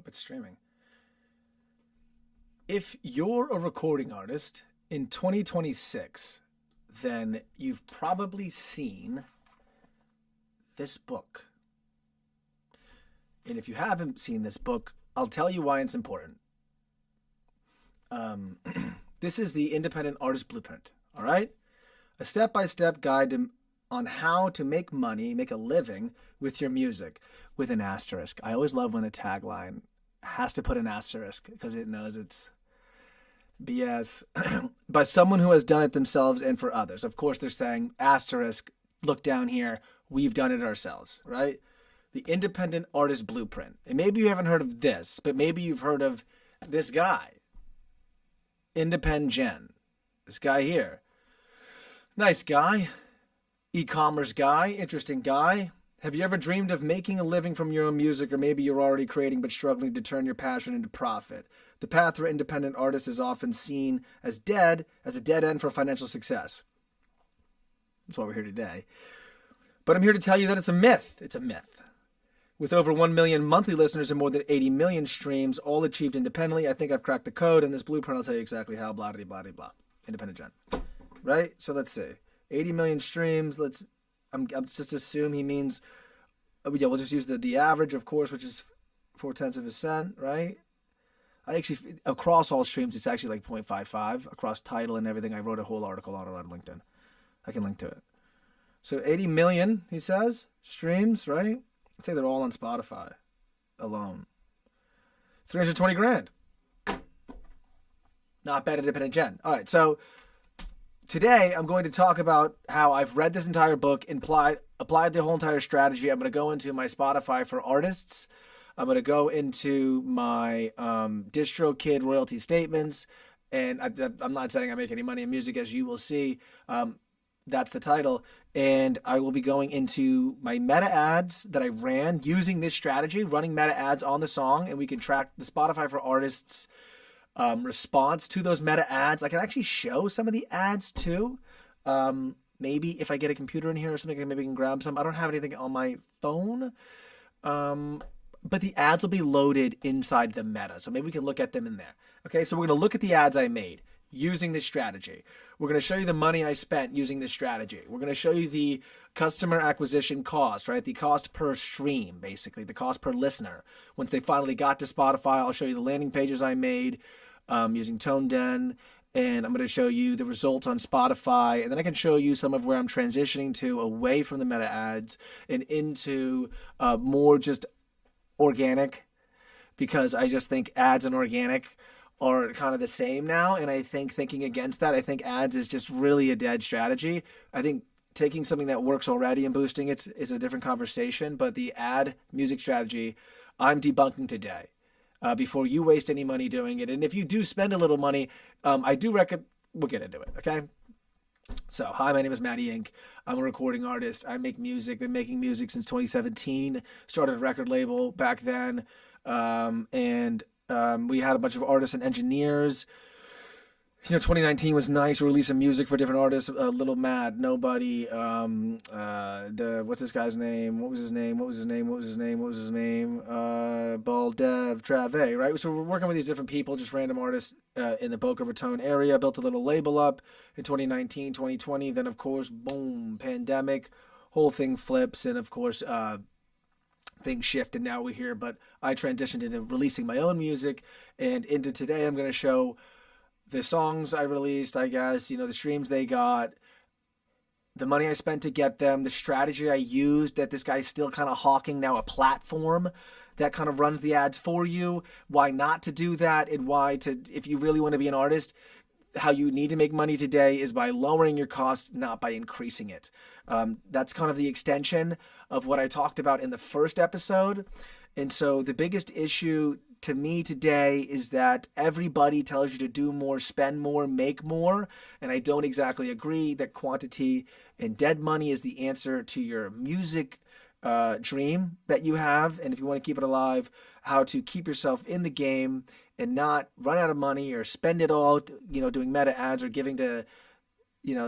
Hope it's streaming. If you're a recording artist in 2026, then you've probably seen this book. And if you haven't seen this book, I'll tell you why it's important. This is the Independent Artist Blueprint, all right? A step-by-step guide on how to make money, make a living with your music, with an asterisk. I always love when a tagline has to put an asterisk because it knows it's BS. By someone who has done it themselves and for others. Of course, they're saying asterisk, look down here, we've done it ourselves, right? The Independent Artist Blueprint. And maybe you haven't heard of this, but maybe you've heard of this guy, Independent Jen. This guy here. Nice guy. E-commerce guy. Interesting guy. Have you ever dreamed of making a living from your own music, or maybe you're already creating but struggling to turn your passion into profit? The path for independent artists is often seen as a dead end for financial success. That's why we're here today. But I'm here to tell you that it's a myth. It's a myth. With over 1 million monthly listeners and more than 80 million streams, all achieved independently, I think I've cracked the code. In this blueprint, I'll tell you exactly how, blah, blah, blah, blah. Independent Jen. Right? So let's see. 80 million streams. I'll just assume he means, yeah, we'll just use the average, of course, which is 0.4%, right? I actually, across all streams, it's actually like 0.55 across title and everything. I wrote a whole article on it on LinkedIn. I can link to it. So 80 million, he says, streams, right? I'd say they're all on Spotify alone. 320 grand. Not bad, Independent Jen. All right, so today I'm going to talk about how I've read this entire book, applied the whole entire strategy. I'm going to go into my Spotify for artists. I'm going to go into my DistroKid royalty statements. And I'm not saying I make any money in music, as you will see. That's the title. And I will be going into my meta ads that I ran using this strategy, running meta ads on the song. And we can track the Spotify for artists response to those meta ads. I can actually show some of the ads too. Maybe if I get a computer in here or something, maybe I can grab some. I don't have anything on my phone. But the ads will be loaded inside the meta. So maybe we can look at them in there. Okay, so we're going to look at the ads I made using this strategy. We're going to show you the money I spent using this strategy. We're going to show you the customer acquisition cost, right? The cost per stream, basically, the cost per listener. Once they finally got to Spotify, I'll show you the landing pages I made using ToneDen. And I'm going to show you the results on Spotify. And then I can show you some of where I'm transitioning to away from the meta ads and into more just organic, because I just think ads and organic are kind of the same now. And I think thinking against that, I think ads is just really a dead strategy. I think taking something that works already and boosting it is a different conversation. But the ad music strategy, I'm debunking today before you waste any money doing it. And if you do spend a little money, I do recommend, we'll get into it, okay? So, hi, my name is MattyInk. I'm a recording artist. I make music. Been making music since 2017. Started a record label back then. We had a bunch of artists and engineers. 2019 was nice. We released some music for different artists. Little Mad, Nobody. What's this guy's name? What was his name? Ball Dev, Trave, right? So we're working with these different people, just random artists in the Boca Raton area. Built a little label up in 2019, 2020. Then, of course, boom, pandemic. Whole thing flips. And, of course, things shift, and now we're here. But I transitioned into releasing my own music. And into today, I'm going to show the songs I released, I guess, the streams they got, the money I spent to get them, the strategy I used that this guy's still kind of hawking now, a platform that kind of runs the ads for you, why not to do that, and why to, if you really want to be an artist, how you need to make money today is by lowering your cost, not by increasing it. That's kind of the extension of what I talked about in the first episode. And so the biggest issue to me today is that everybody tells you to do more, spend more, make more. And I don't exactly agree that quantity and dead money is the answer to your music dream that you have. And if you want to keep it alive, how to keep yourself in the game and not run out of money or spend it all, doing meta ads or giving to,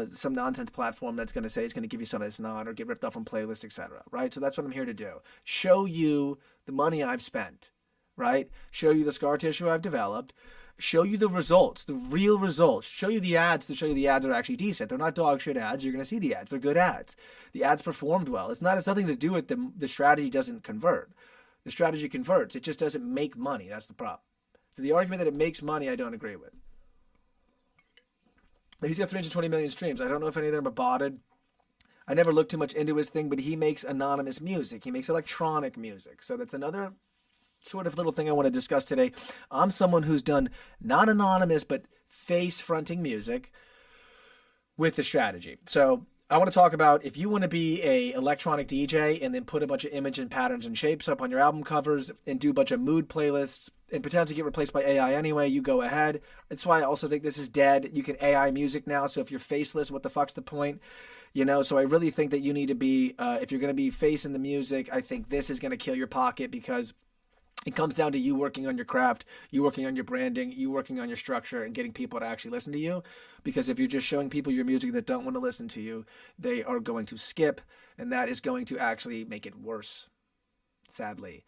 some nonsense platform that's going to say it's going to give you something that's not, or get ripped off from playlists, etc. Right? So that's what I'm here to do. Show you the money I've spent. right? Show you the scar tissue I've developed, show you the results, the real results, show you the ads to show you the ads are actually decent. They're not dog shit ads. You're going to see the ads. They're good ads. The ads performed well. It's nothing to do with the strategy doesn't convert. The strategy converts. It just doesn't make money. That's the problem. So the argument that it makes money, I don't agree with. He's got 320 million streams. I don't know if any of them are botted. I never looked too much into his thing, but he makes anonymous music. He makes electronic music. So that's another sort of little thing I want to discuss today. I'm someone who's done not anonymous, but face-fronting music with the strategy. So I want to talk about if you want to be a electronic DJ and then put a bunch of image and patterns and shapes up on your album covers and do a bunch of mood playlists and pretend to get replaced by AI anyway, you go ahead. That's why I also think this is dead. You can AI music now, so if you're faceless, what the fuck's the point? You know, so I really think that you need to be, if you're going to be facing the music, I think this is going to kill your pocket because it comes down to you working on your craft, you working on your branding, you working on your structure and getting people to actually listen to you. Because if you're just showing people your music that don't want to listen to you, they are going to skip, and that is going to actually make it worse, sadly.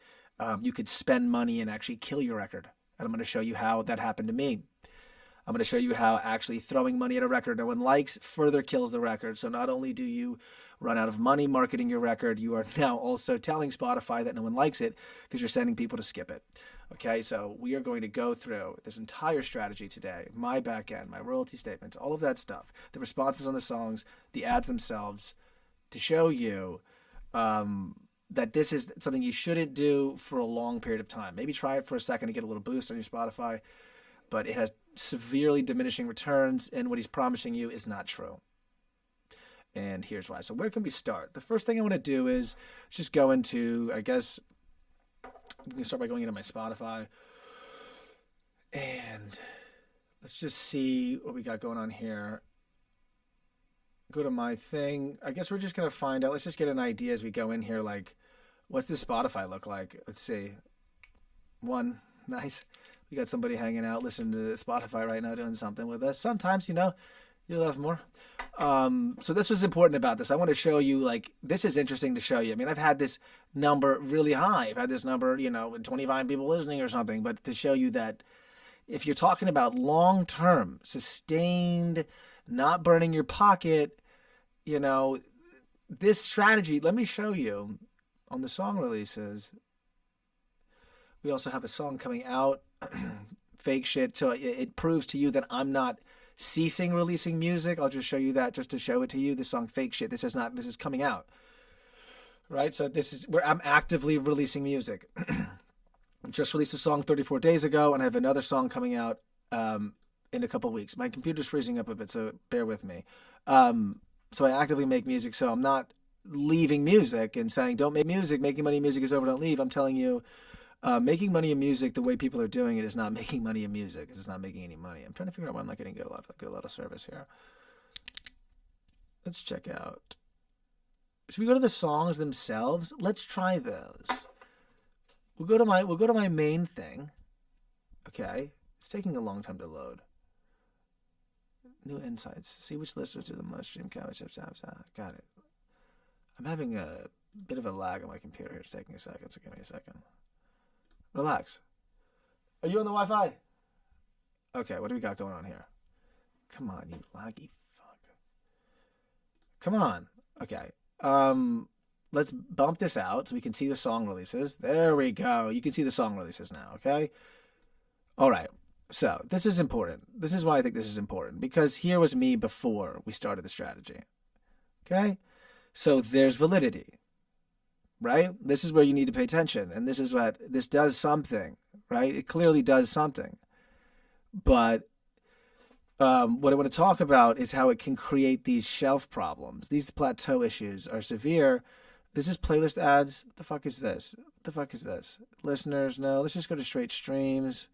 You could spend money and actually kill your record. And I'm going to show you how that happened to me. I'm going to show you how actually throwing money at a record no one likes further kills the record. So not only do you run out of money marketing your record, you are now also telling Spotify that no one likes it because you're sending people to skip it. Okay, so we are going to go through this entire strategy today, my back end, my royalty statements, all of that stuff, the responses on the songs, the ads themselves, to show you that this is something you shouldn't do for a long period of time. Maybe try it for a second to get a little boost on your Spotify, but it has severely diminishing returns, and what he's promising you is not true. And here's why. So where can we start? The first thing I want to do is just go into, I guess, we can start by going into my Spotify. And let's just see what we got going on here. Go to my thing. I guess we're just going to find out. Let's just get an idea as we go in here. Like, what's this Spotify look like? Let's see. One. Nice. We got somebody hanging out, listening to Spotify right now, doing something with us. Sometimes, you know, you'll have more. So this was important about this. I want to show you, like, this is interesting to show you. I mean, I've had this number really high. I've had this number, you know, 25 people listening or something. But to show you that if you're talking about long-term, sustained, not burning your pocket, you know, this strategy, let me show you on the song releases. We also have a song coming out, fake shit. So it proves to you that I'm not ceasing releasing music. I'll just show you that just to show it to you. This song, fake shit. This is coming out. Right? So this is where I'm actively releasing music. Just released a song 34 days ago, and I have another song coming out in a couple weeks. My computer's freezing up a bit, so bear with me. So I actively make music, so I'm not leaving music and saying, don't make music, making money in music is over, don't leave. I'm telling you, making money in music the way people are doing it is not making money in music. It's not making any money. I'm trying to figure out why I'm not getting a lot of service here. Let's check out. Should we go to the songs themselves? Let's try those. We'll go to my main thing. Okay. It's taking a long time to load. New insights. See which listeners do the most stream count. Got it. I'm having a bit of a lag on my computer here. It's taking a second, so give me a second. Relax. Are you on the Wi-Fi? Okay, what do we got going on here? Come on, you laggy fuck. Come on. Okay. Let's bump this out so we can see the song releases. There we go. You can see the song releases now, okay? All right. So, this is important. This is why I think this is important. Because here was me before we started the strategy. Okay? So, there's validity. Right? This is where you need to pay attention. And this is what, this does something. Right? It clearly does something. But what I want to talk about is how it can create these shelf problems. These plateau issues are severe. This is playlist ads. What the fuck is this? What the fuck is this? Listeners, no. Let's just go to straight streams.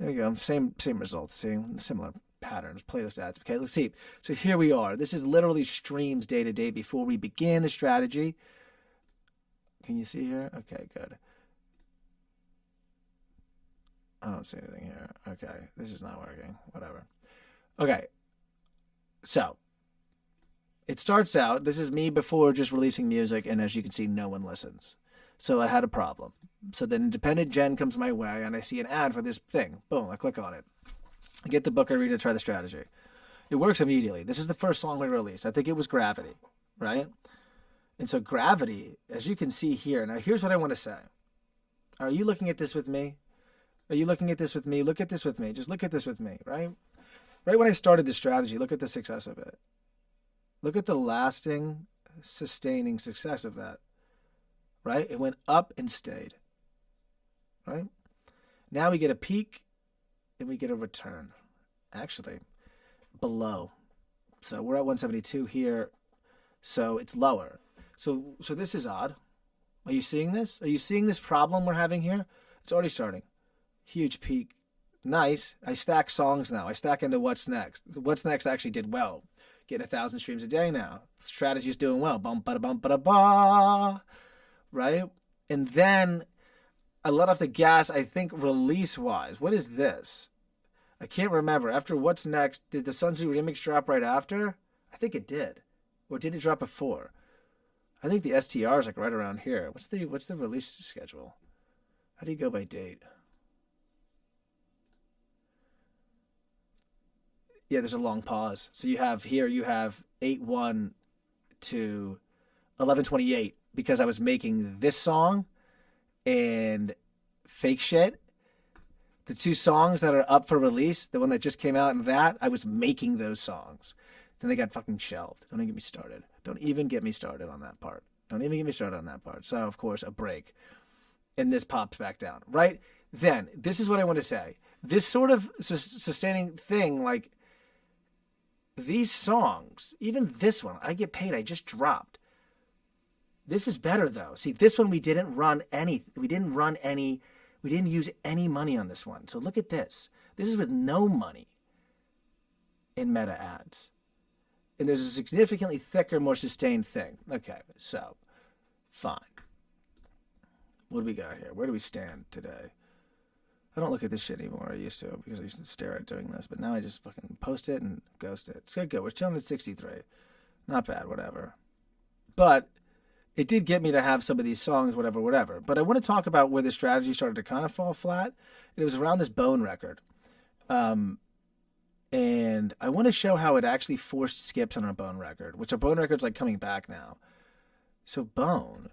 There we go. Same results. See? Similar patterns. Playlist ads. Okay, let's see. So here we are. This is literally streams day to day before we begin the strategy. Can you see here? Okay, good. I don't see anything here. Okay, this is not working. Whatever. Okay, so it starts out, this is me before just releasing music, and as you can see, no one listens. So I had a problem. So then independent gen comes my way and I see an ad for this thing. Boom, I click on it. I get the book, I read it, try the strategy. It works immediately. This is the first song we released. I think it was Gravity, right? And so Gravity, as you can see here, now here's what I want to say. Are you looking at this with me? Are you looking at this with me? Look at this with me. Just look at this with me, right? Right when I started this strategy, look at the success of it. Look at the lasting, sustaining success of that, right? It went up and stayed, right? Now we get a peak and we get a return. Actually, below. So we're at 172 here, so it's lower. So this is odd. Are you seeing this? Are you seeing this problem we're having here? It's already starting. Huge peak. Nice. I stack songs now. I stack into What's Next. What's Next actually did well. Getting 1,000 streams a day now. Strategy's doing well. Bum ba bum ba ba. Right? And then I let off the gas, I think, release-wise. What is this? I can't remember. After What's Next, did the Sun Tzu remix drop right after? I think it did. Or did it drop before? I think the STR is like right around here. What's the release schedule? How do you go by date? Yeah, there's a long pause. So you have 8/1 to 11/28 because I was making this song and Fake Shit. The two songs that are up for release, the one that just came out and that, I was making those songs. Then they got fucking shelved. Don't even get me started. Don't even get me started on that part. Don't even get me started on that part. So, of course, a break. And this pops back down. Right? Then, this is what I want to say. This sort of sustaining thing, like, these songs, even this one, I Get Paid, I just dropped. This is better, though. See, this one we didn't use any money on this one. So look at this. This is with no money in meta ads. And there's a significantly thicker, more sustained thing. Okay, so fine. What do we got here? Where do we stand today? I don't look at this shit anymore. I used to because I used to stare at doing this. But now I just fucking post it and ghost it. It's good. We're chilling at 63. Not bad, whatever. But it did get me to have some of these songs, whatever. But I want to talk about where the strategy started to kind of fall flat. It was around this Bone record. And I want to show how it actually forced skips on our Bone record, which our Bone record's like coming back now. So Bone.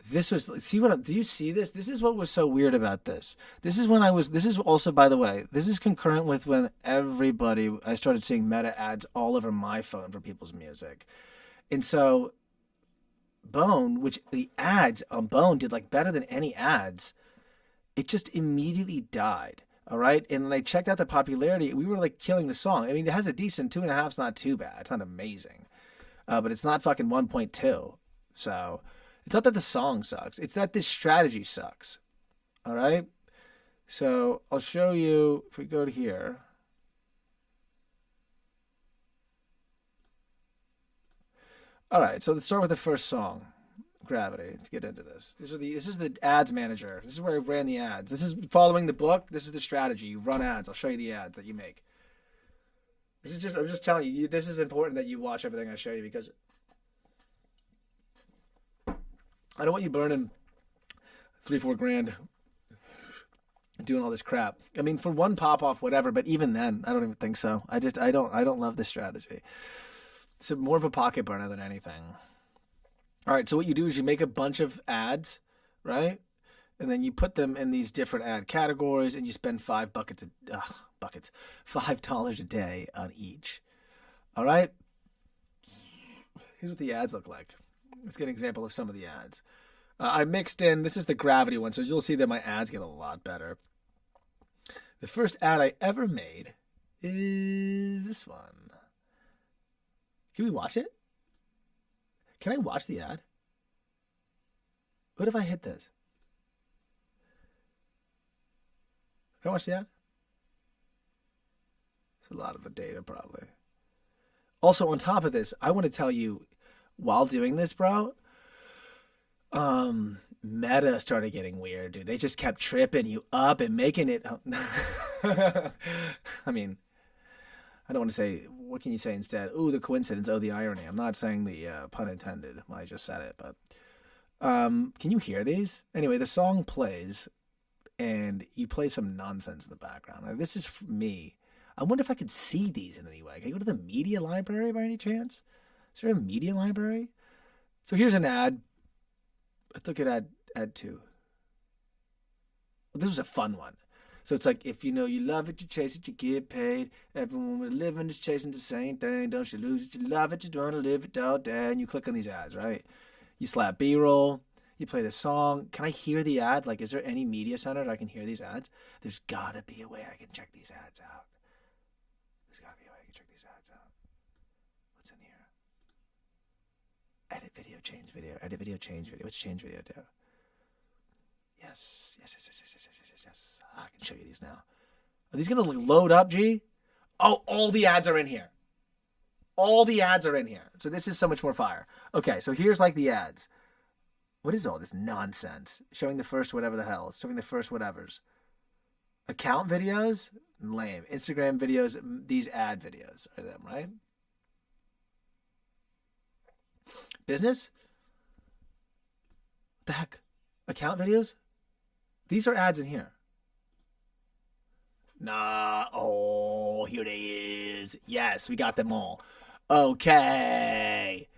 This was, do you see this? This is what was so weird about this. This is also, by the way, this is concurrent with when I started seeing meta ads all over my phone for people's music. And so Bone, which the ads on Bone did like better than any ads, it just immediately died. All right. And when I checked out the popularity, we were like killing the song. I mean, it has a decent 2.5. It's not too bad. It's not amazing. But it's not fucking 1.2. So it's not that the song sucks. It's that this strategy sucks. All right. So I'll show you if we go to here. All right. So let's start with the first song, Gravity. Let's get into this. This is the ads manager. This is where I ran the ads. This is following the book. This is the strategy. You run ads. I'll show you the ads that you make. I'm just telling you, this is important that you watch everything I show you because I don't want you burning $3-4 grand doing all this crap. I mean, for one pop off, whatever, but even then, I don't even think so. I don't love this strategy. It's more of a pocket burner than anything. All right, so what you do is you make a bunch of ads, right? And then you put them in these different ad categories, and you spend $5 a day on each. All right. Here's what the ads look like. Let's get an example of some of the ads. I mixed in, this is the Gravity one, so you'll see that my ads get a lot better. The first ad I ever made is this one. Can we watch it? Can I watch the ad? What if I hit this? Can I watch the ad? It's a lot of data, probably. Also, on top of this, I want to tell you, while doing this, bro, Meta started getting weird, dude. They just kept tripping you up and making it. I mean, I don't want to say what can you say instead? Ooh, the coincidence. Oh, the irony. I'm not saying the pun intended. I just said it, but can you hear these? Anyway, the song plays, and you play some nonsense in the background. Like, this is for me. I wonder if I could see these in any way. Can I go to the media library by any chance? Is there a media library? So here's an ad. Let's look at ad 2. Well, this was a fun one. So it's like, if you know you love it, you chase it, you get paid. Everyone with a living is chasing the same thing. Don't you lose it, you love it, you want to live it all day. And you click on these ads, right? You slap B-roll. You play the song. Can I hear the ad? Like, is there any media center that I can hear these ads? There's got to be a way I can check these ads out. There's got to be a way I can check these ads out. What's in here? Edit video, change video. Edit video, change video. What's change video do? Yes. I can show you these now. Are these going to load up, G? Oh, all the ads are in here. All the ads are in here. So this is so much more fire. Okay, so here's like the ads. What is all this nonsense? Showing the first whatever the hell. Showing the first whatevers. Account videos? Lame. Instagram videos. These ad videos are them, right? Business? What the heck? Account videos? These are ads in here. Nah. Oh, here they is. Yes, we got them all. Okay.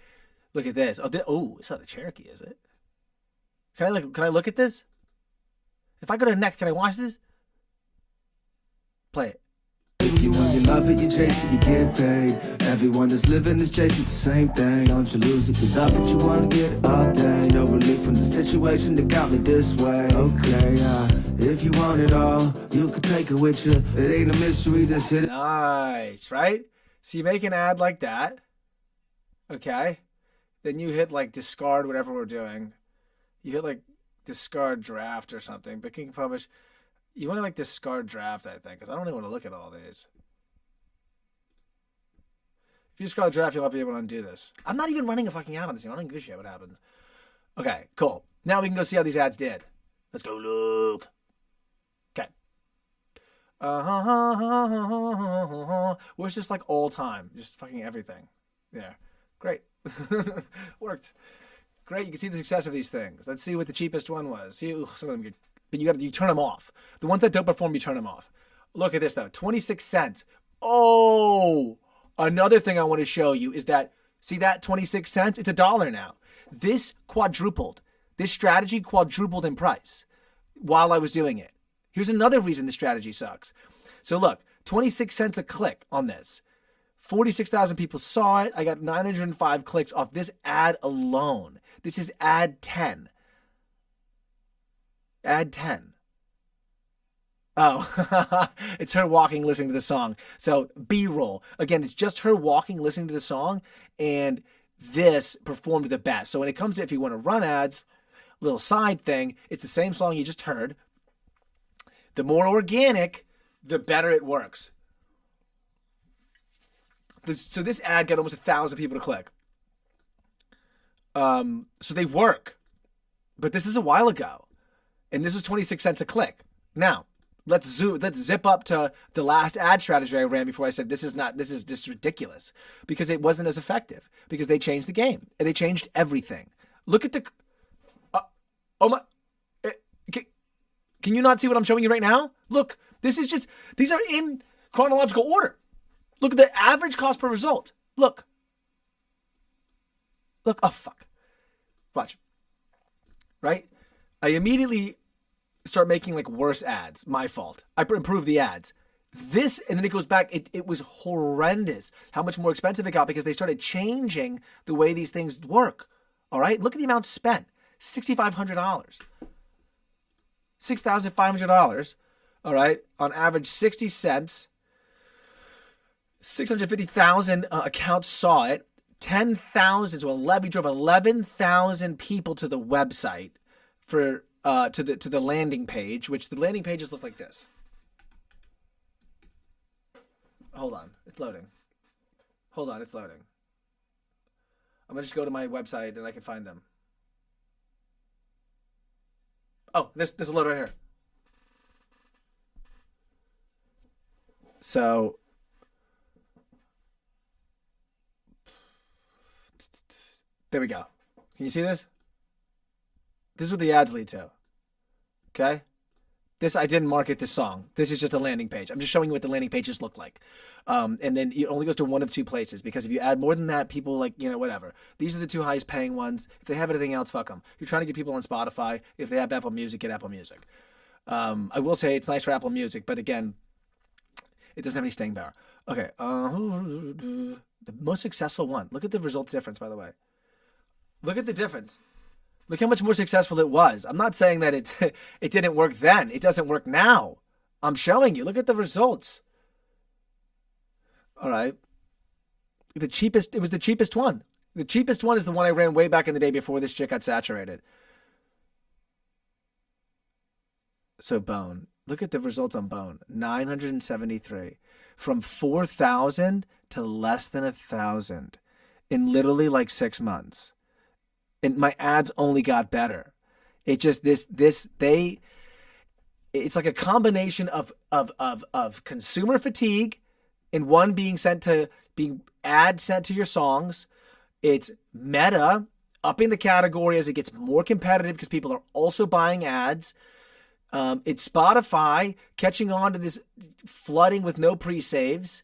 Look at this. Oh, it's not a Cherokee, is it? Can I look at this? If I go to next, can I watch this? Play it. You know you love it, you chase it, you get paid. Everyone that's living is chasing the same thing. Don't you lose it, you love it, you wanna get it all day. No relief from the situation that got me this way. Okay, if you want it all, you can take it with you. It ain't a mystery, just hit it. Nice, right? So you make an ad like that. Okay. Then you hit like discard whatever we're doing. You hit like discard draft or something. But can you publish? You want to like discard draft, I think, because I don't even want to look at all these. If you discard draft, you'll not be able to undo this. I'm not even running a fucking ad on this thing. I don't give a shit what happens. Okay, cool. Now we can go see how these ads did. Let's go look. Okay. Where's just like all time? Just fucking everything. There. Great. Worked. Great. You can see the success of these things. Let's see what the cheapest one was. See, some of them get, but you turn them off. The ones that don't perform, you turn them off. Look at this though. 26 cents. Oh, another thing I want to show you is that, see that 26 cents? It's $1 now. This quadrupled. This strategy quadrupled in price while I was doing it. Here's another reason the strategy sucks. So look, 26 cents a click on this. 46,000 people saw it. I got 905 clicks off this ad alone. This is ad 10. Ad 10. Oh, it's her walking, listening to the song. So B-roll. Again, it's just her walking, listening to the song, and this performed the best. So when it comes to if you want to run ads, little side thing, it's the same song you just heard. The more organic, the better it works. So this ad got almost 1,000 people to click. So they work. But this is a while ago. And this was 26 cents a click. Now, let's zip up to the last ad strategy I ran before I said this is just ridiculous. Because it wasn't as effective. Because they changed the game. And they changed everything. Look at the... oh my... Can you not see what I'm showing you right now? Look, this is just... These are in chronological order. Look at the average cost per result. Look. Look. Oh, fuck. Watch. Right? I immediately start making like worse ads. My fault. I improve the ads. This, and then it goes back. It was horrendous how much more expensive it got because they started changing the way these things work. All right? Look at the amount spent. $6,500. $6,500. All right? On average, 60 cents. 650,000 accounts saw it. 10,000, so we drove 11,000 people to the website for to the landing page, which the landing pages look like this. Hold on, it's loading. Hold on, it's loading. I'm gonna just go to my website and I can find them. Oh, this will load right here. So There we go. Can you see this? This is what the ads lead to. Okay? This, I didn't market this song. This is just a landing page. I'm just showing you what the landing pages look like. And then it only goes to one of two places, because if you add more than that, people like, whatever. These are the two highest paying ones. If they have anything else, fuck them. You're trying to get people on Spotify. If they have Apple Music, get Apple Music. I will say it's nice for Apple Music, but again, it doesn't have any staying power. Okay. The most successful one. Look at the results difference, by the way. Look at the difference. Look how much more successful it was. I'm not saying that it didn't work then. It doesn't work now. I'm showing you. Look at the results. All right. It was the cheapest one. The cheapest one is the one I ran way back in the day before this shit got saturated. So Bone. Look at the results on Bone. 973. From 4,000 to less than 1,000 in literally like 6 months. And my ads only got better. It just it's like a combination of consumer fatigue and one being ads sent to your songs. It's Meta upping the category as it gets more competitive because people are also buying ads. It's Spotify catching on to this flooding with no pre-saves.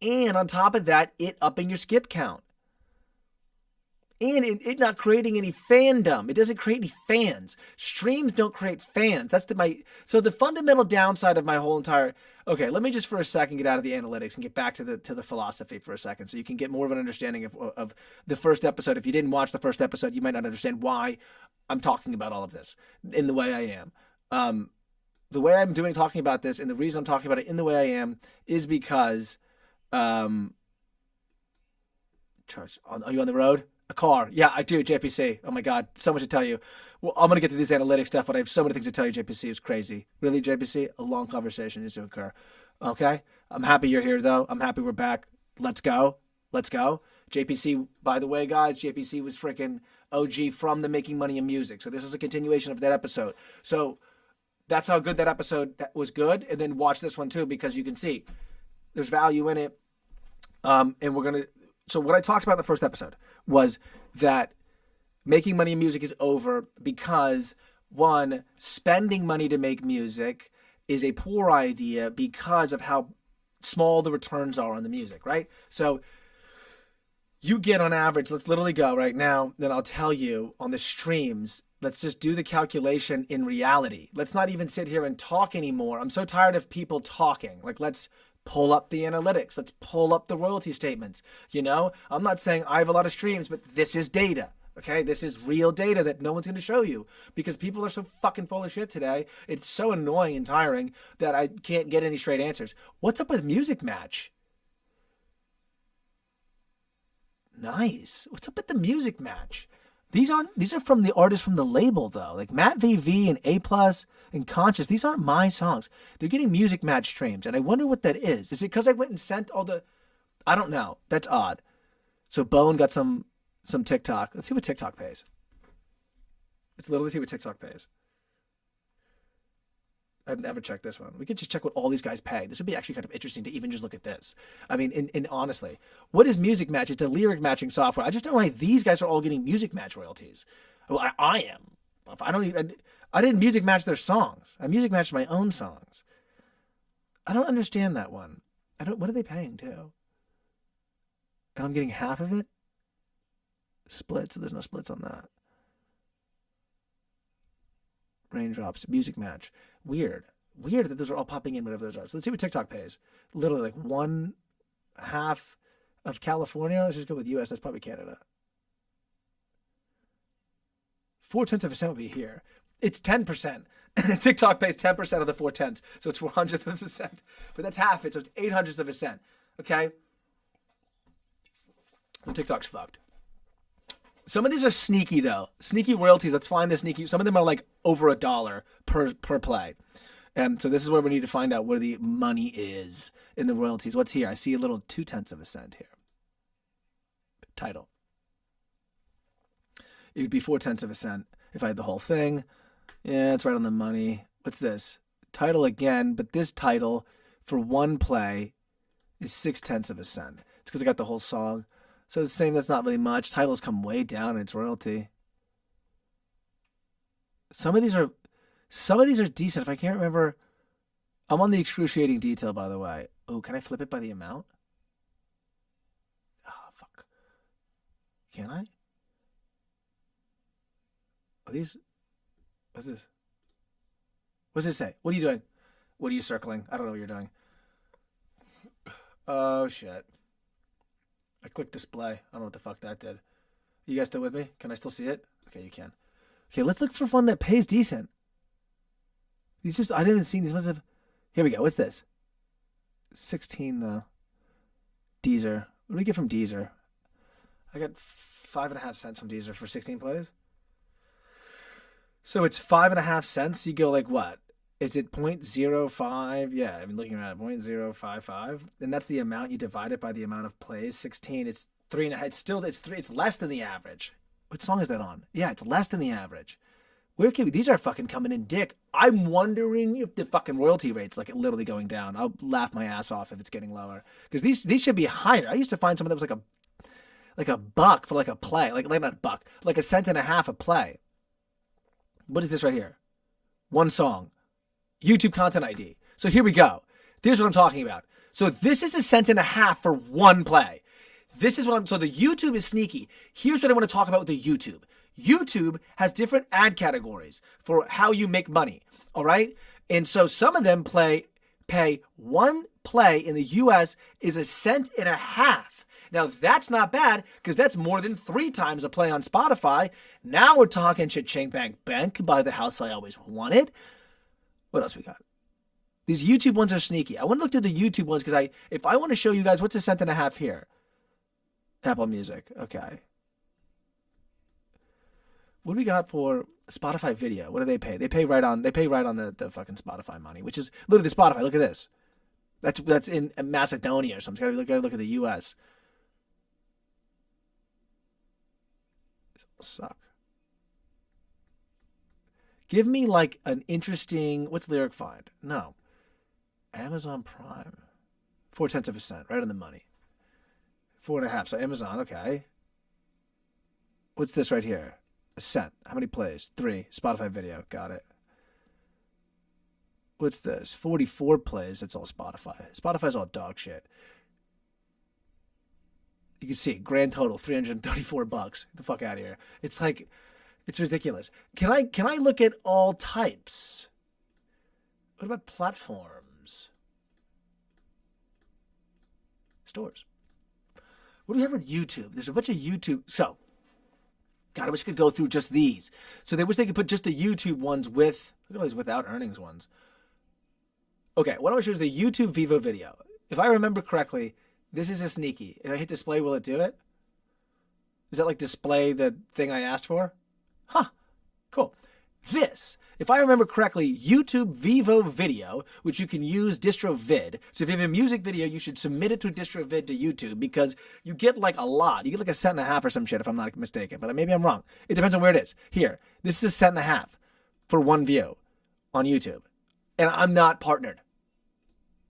And on top of that, it upping your skip count. And it not creating any fandom. It doesn't create any fans. Streams don't create fans. So the fundamental downside of my whole entire... Okay, let me just for a second get out of the analytics and get back to the philosophy for a second, so you can get more of an understanding of the first episode. If you didn't watch the first episode, you might not understand why I'm talking about all of this in the way I am. The way I'm talking about this, and the reason I'm talking about it in the way I am, is because... Are you on the road? A car. Yeah, I do, JPC. Oh my God, so much to tell you. Well, I'm going to get to this analytics stuff, but I have so many things to tell you, JPC. It's crazy. Really, JPC? A long conversation needs to occur. Okay? I'm happy you're here, though. I'm happy we're back. Let's go. Let's go. JPC, by the way, guys, JPC was freaking OG from the Making Money in Music. So this is a continuation of that episode. So that's how good that episode was good. And then watch this one, too, because you can see there's value in it. And we're going to... So what I talked about in the first episode was that making money in music is over because, one, spending money to make music is a poor idea because of how small the returns are on the music, right? So you get on average, let's literally go right now, then I'll tell you on the streams, let's just do the calculation in reality. Let's not even sit here and talk anymore. I'm so tired of people talking. Like, let's pull up the analytics. Let's pull up the royalty statements. I'm not saying I have a lot of streams, but this is data. Okay, this is real data that no one's going to show you because people are so fucking full of shit today. It's so annoying and tiring that I can't get any straight answers. What's up with Music Match? Nice. What's up with the Music Match? These are from the artists from the label, though. Like Matt VV and A Plus and Conscious. These aren't my songs. They're getting Music Match streams, and I wonder what that is. Is it because I went and sent all the... I don't know. That's odd. So Bone got some TikTok. Let's see what TikTok pays. Let's literally see what TikTok pays. I've never checked this one. We could just check what all these guys pay. This would be actually kind of interesting to even just look at this. I mean, and honestly, what is Music Match? It's a lyric matching software. I just don't know why these guys are all getting Music Match royalties. Well, I am. I didn't Music Match their songs. I Music Matched my own songs. I don't understand that one. What are they paying too? And I'm getting half of it? Splits. There's no splits on that. Raindrops, Music Match. Weird that those are all popping in, whatever those are. So let's see what TikTok pays. Literally like 1/2 of California. Let's just go with US. That's probably Canada. 0.4% would be here. It's 10%. TikTok pays 10% of the 0.4. So it's 400th of a cent. But that's half it. So it's 800ths of a cent. Okay? So TikTok's fucked. Some of these are sneaky, though. Sneaky royalties. Let's find the sneaky. Some of them are like over $1 per play. And so this is where we need to find out where the money is in the royalties. What's here? I see a little 0.2 of a cent here. Title. It would be 0.4 of a cent if I had the whole thing. Yeah, it's right on the money. What's this? Title again, but this title for one play is 0.6 of a cent. It's because I got the whole song. So it's saying that's not really much. Titles come way down in its royalty. Some of these are decent. If I can't remember, I'm on the excruciating detail, by the way. Oh, can I flip it by the amount? Oh, fuck. Can I? Are these? What's this? What's this say? What are you doing? What are you circling? I don't know what you're doing. Oh, shit. I clicked display. I don't know what the fuck that did. You guys still with me? Can I still see it? Okay, you can. Okay, let's look for one that pays decent. These just, I didn't see these ones. Here we go. What's this? 16 though. Deezer. What do we get from Deezer? I got 5.5 cents from Deezer for 16 plays. So it's 5.5 cents. You go like what? Is it 0.05? Yeah, I've been looking around at 0.055. And that's the amount. You divide it by the amount of plays. 16, it's 3.5. It's still, it's less than the average. What song is that on? Yeah, it's less than the average. Where can we, these are fucking coming in dick. I'm wondering if the fucking royalty rate's like literally going down. I'll laugh my ass off if it's getting lower. Because these should be higher. I used to find something that was like a buck for like a play. Like not a buck. Like 1.5 cents a play. What is this right here? One song. YouTube content ID. So here we go. Here's what I'm talking about. So this is 1.5 cents for one play. This is what so the YouTube is sneaky. Here's what I want to talk about with the YouTube. YouTube has different ad categories for how you make money. All right. And so some of them pay one play in the US is 1.5 cents. Now that's not bad because that's more than 3 times a play on Spotify. Now we're talking cha-ching bang bank, buy the house I always wanted. What else we got? These YouTube ones are sneaky. I want to look at the YouTube ones because if I want to show you guys what's 1.5 cents here. Apple Music. Okay. What do we got for Spotify video? What do they pay? They pay right on the fucking Spotify money, which is literally the Spotify. Look at this. That's in Macedonia or something. Gotta look at the US. This will suck. Give me like an interesting, what's Lyric Find? No. Amazon Prime. 0.4 cents, right on the money. 4.5. So Amazon, okay. What's this right here? 1 cent. How many plays? 3. Spotify video. Got it. What's this? 44 plays. That's all Spotify. Spotify's all dog shit. You can see it. Grand total, $334. Get the fuck out of here. It's like, it's ridiculous. Can I look at all types? What about platforms? Stores. What do we have with YouTube? There's a bunch of YouTube. So, God, I wish I could go through just these. So they wish they could put just the YouTube ones with, look at all these without earnings ones. Okay, what I want to show is the YouTube Vivo video. If I remember correctly, this is a sneaky. If I hit display, will it do it? Is that like display the thing I asked for? Huh, cool. This, if I remember correctly, YouTube Vivo video, which you can use DistroVid. So if you have a music video, you should submit it through DistroVid to YouTube because you get like a lot. You get like 1.5 cents or some shit if I'm not mistaken, but maybe I'm wrong. It depends on where it is. Here, this is 1.5 cents for one view on YouTube. And I'm not partnered.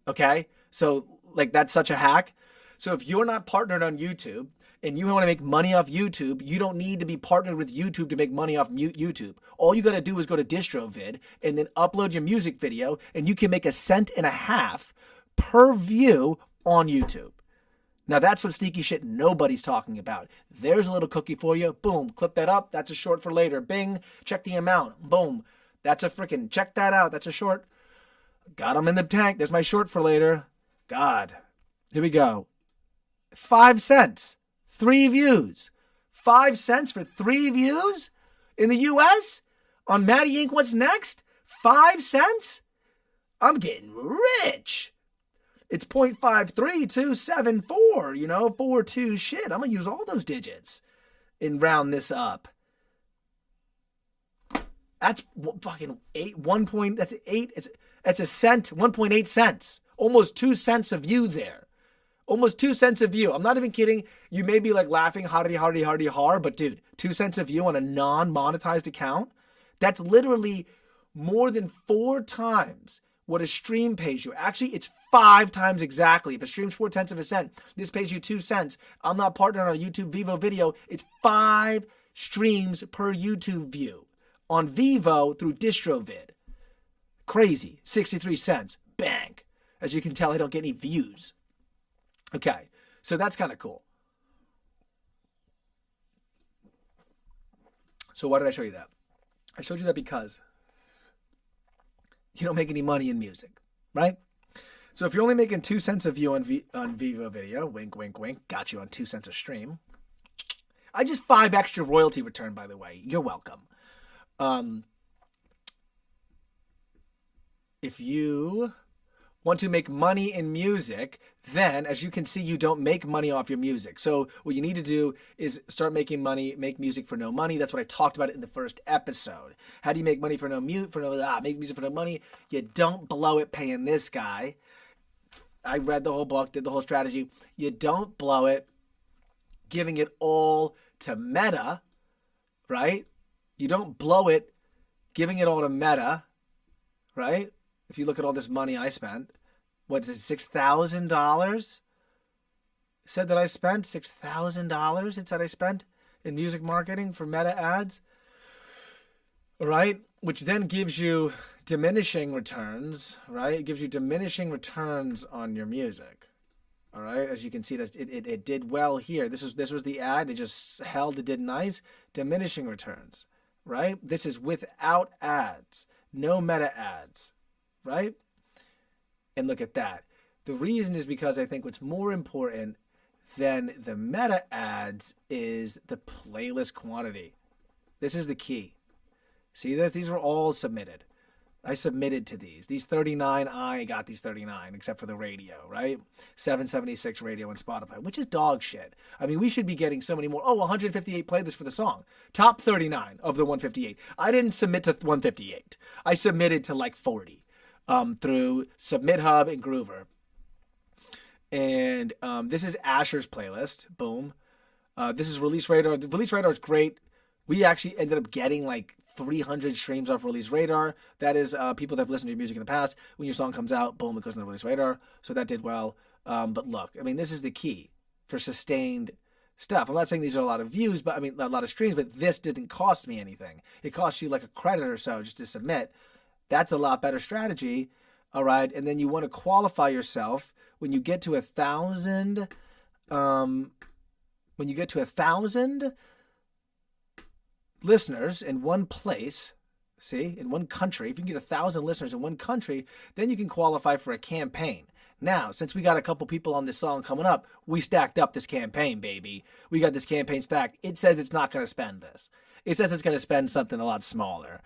Okay? So like that's such a hack. So if you're not partnered on YouTube, and you want to make money off YouTube, you don't need to be partnered with YouTube to make money off YouTube. All you got to do is go to DistroVid and then upload your music video, and you can make 1.5 cents per view on YouTube. Now, that's some sneaky shit nobody's talking about. There's a little cookie for you. Boom, clip that up. That's a short for later. Bing, check the amount. Boom, that's a freaking, check that out. That's a short. Got them in the tank. There's my short for later. God, here we go. 5 cents. 3 views. 5 cents for 3 views in the US on MattyInk. What's next? 5 cents? I'm getting rich. It's 0.53274, 42 shit. I'm going to use all those digits and round this up. That's fucking 8, that's 8, that's a cent, 1.8 cents. Almost 2 cents a view there. Almost 2 cents a view. I'm not even kidding. You may be like laughing hardy, but dude, 2 cents a view on a non-monetized account, that's literally more than 4 times what a stream pays you. Actually, it's 5 times exactly. If a stream's 4/10 of a cent, this pays you 2 cents. I'm not partnering on a YouTube Vivo video. It's 5 streams per YouTube view on Vivo through DistroVid. Crazy. 63 cents. Bang. As you can tell, I don't get any views. Okay, so that's kind of cool. So why did I show you that? I showed you that because you don't make any money in music, right? So if you're only making 2 cents a view on Vivo video, wink, wink, wink, got you on 2 cents a stream. I just 5 extra royalty return, by the way. You're welcome. If you want to make money in music, then, as you can see, you don't make money off your music. So what you need to do is start making money, make music for no money. That's what I talked about in the first episode. How do you make money make music for no money? You don't blow it paying this guy. I read the whole book, did the whole strategy. You don't blow it giving it all to Meta, right? You don't blow it giving it all to Meta, right? If you look at all this money I spent, what is it, $6,000? Said that I spent $6,000. It said I spent in music marketing for Meta ads, right? Which then gives you diminishing returns, right? It gives you diminishing returns on your music, all right? As you can see, it did well here. This was the ad. It just held. It did nice. Diminishing returns, right? This is without ads, no Meta ads. Right? And look at that. The reason is because I think what's more important than the Meta ads is the playlist quantity. This is the key. See this? These were all submitted. I submitted to these. These 39, I got these 39, except for the radio, right? 776 radio and Spotify, which is dog shit. I mean, we should be getting so many more. Oh, 158 playlists for the song. Top 39 of the 158. I didn't submit to 158. I submitted to like 40. Through Submit Hub and Groover. And this is Asher's playlist. Boom. This is Release Radar. The Release Radar is great. We actually ended up getting like 300 streams off Release Radar. That is people that have listened to your music in the past. When your song comes out, boom, it goes in the Release Radar. So that did well. But look, I mean, this is the key for sustained stuff. I'm not saying these are a lot of views, but I mean, a lot of streams, but this didn't cost me anything. It cost you like a credit or so just to submit. That's a lot better strategy, all right? And then you want to qualify yourself when you get to 1,000. When you get to 1,000 listeners in one place, see, in one country, if you can get 1,000 listeners in one country, then you can qualify for a campaign. Now, since we got a couple people on this song coming up, we stacked up this campaign, baby. We got this campaign stacked. It says it's not going to spend this. It says it's going to spend something a lot smaller.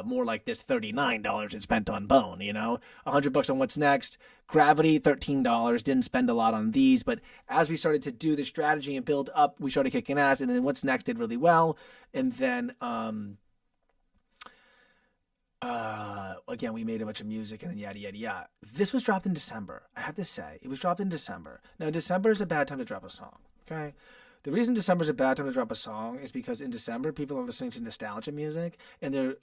More like this $39 it spent on Bone, you know? $100 on What's Next. Gravity, $13. Didn't spend a lot on these, but as we started to do the strategy and build up, we started kicking ass, and then What's Next did really well. And then, again, we made a bunch of music and then yada, yada, yada. This was dropped in December. I have to say, it was dropped in December. Now, December is a bad time to drop a song, okay? The reason December is a bad time to drop a song is because in December, people are listening to nostalgia music, and they're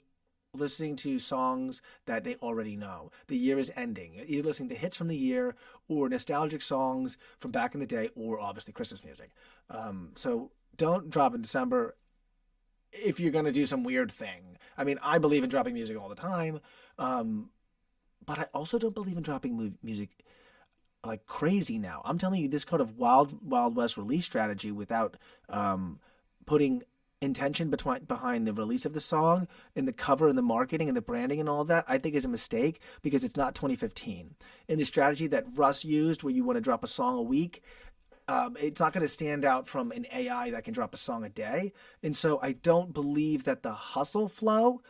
listening to songs that they already know. The year is ending. You're listening to hits from the year or nostalgic songs from back in the day or obviously Christmas music. So don't drop in December if you're going to do some weird thing. I mean, I believe in dropping music all the time, but I also don't believe in dropping music like crazy now. I'm telling you, this kind of wild west release strategy without putting intention behind the release of the song and the cover and the marketing and the branding and all that, I think is a mistake because it's not 2015. And the strategy that Russ used where you want to drop a song a week, it's not going to stand out from an AI that can drop a song a day. And so I don't believe that the hustle flow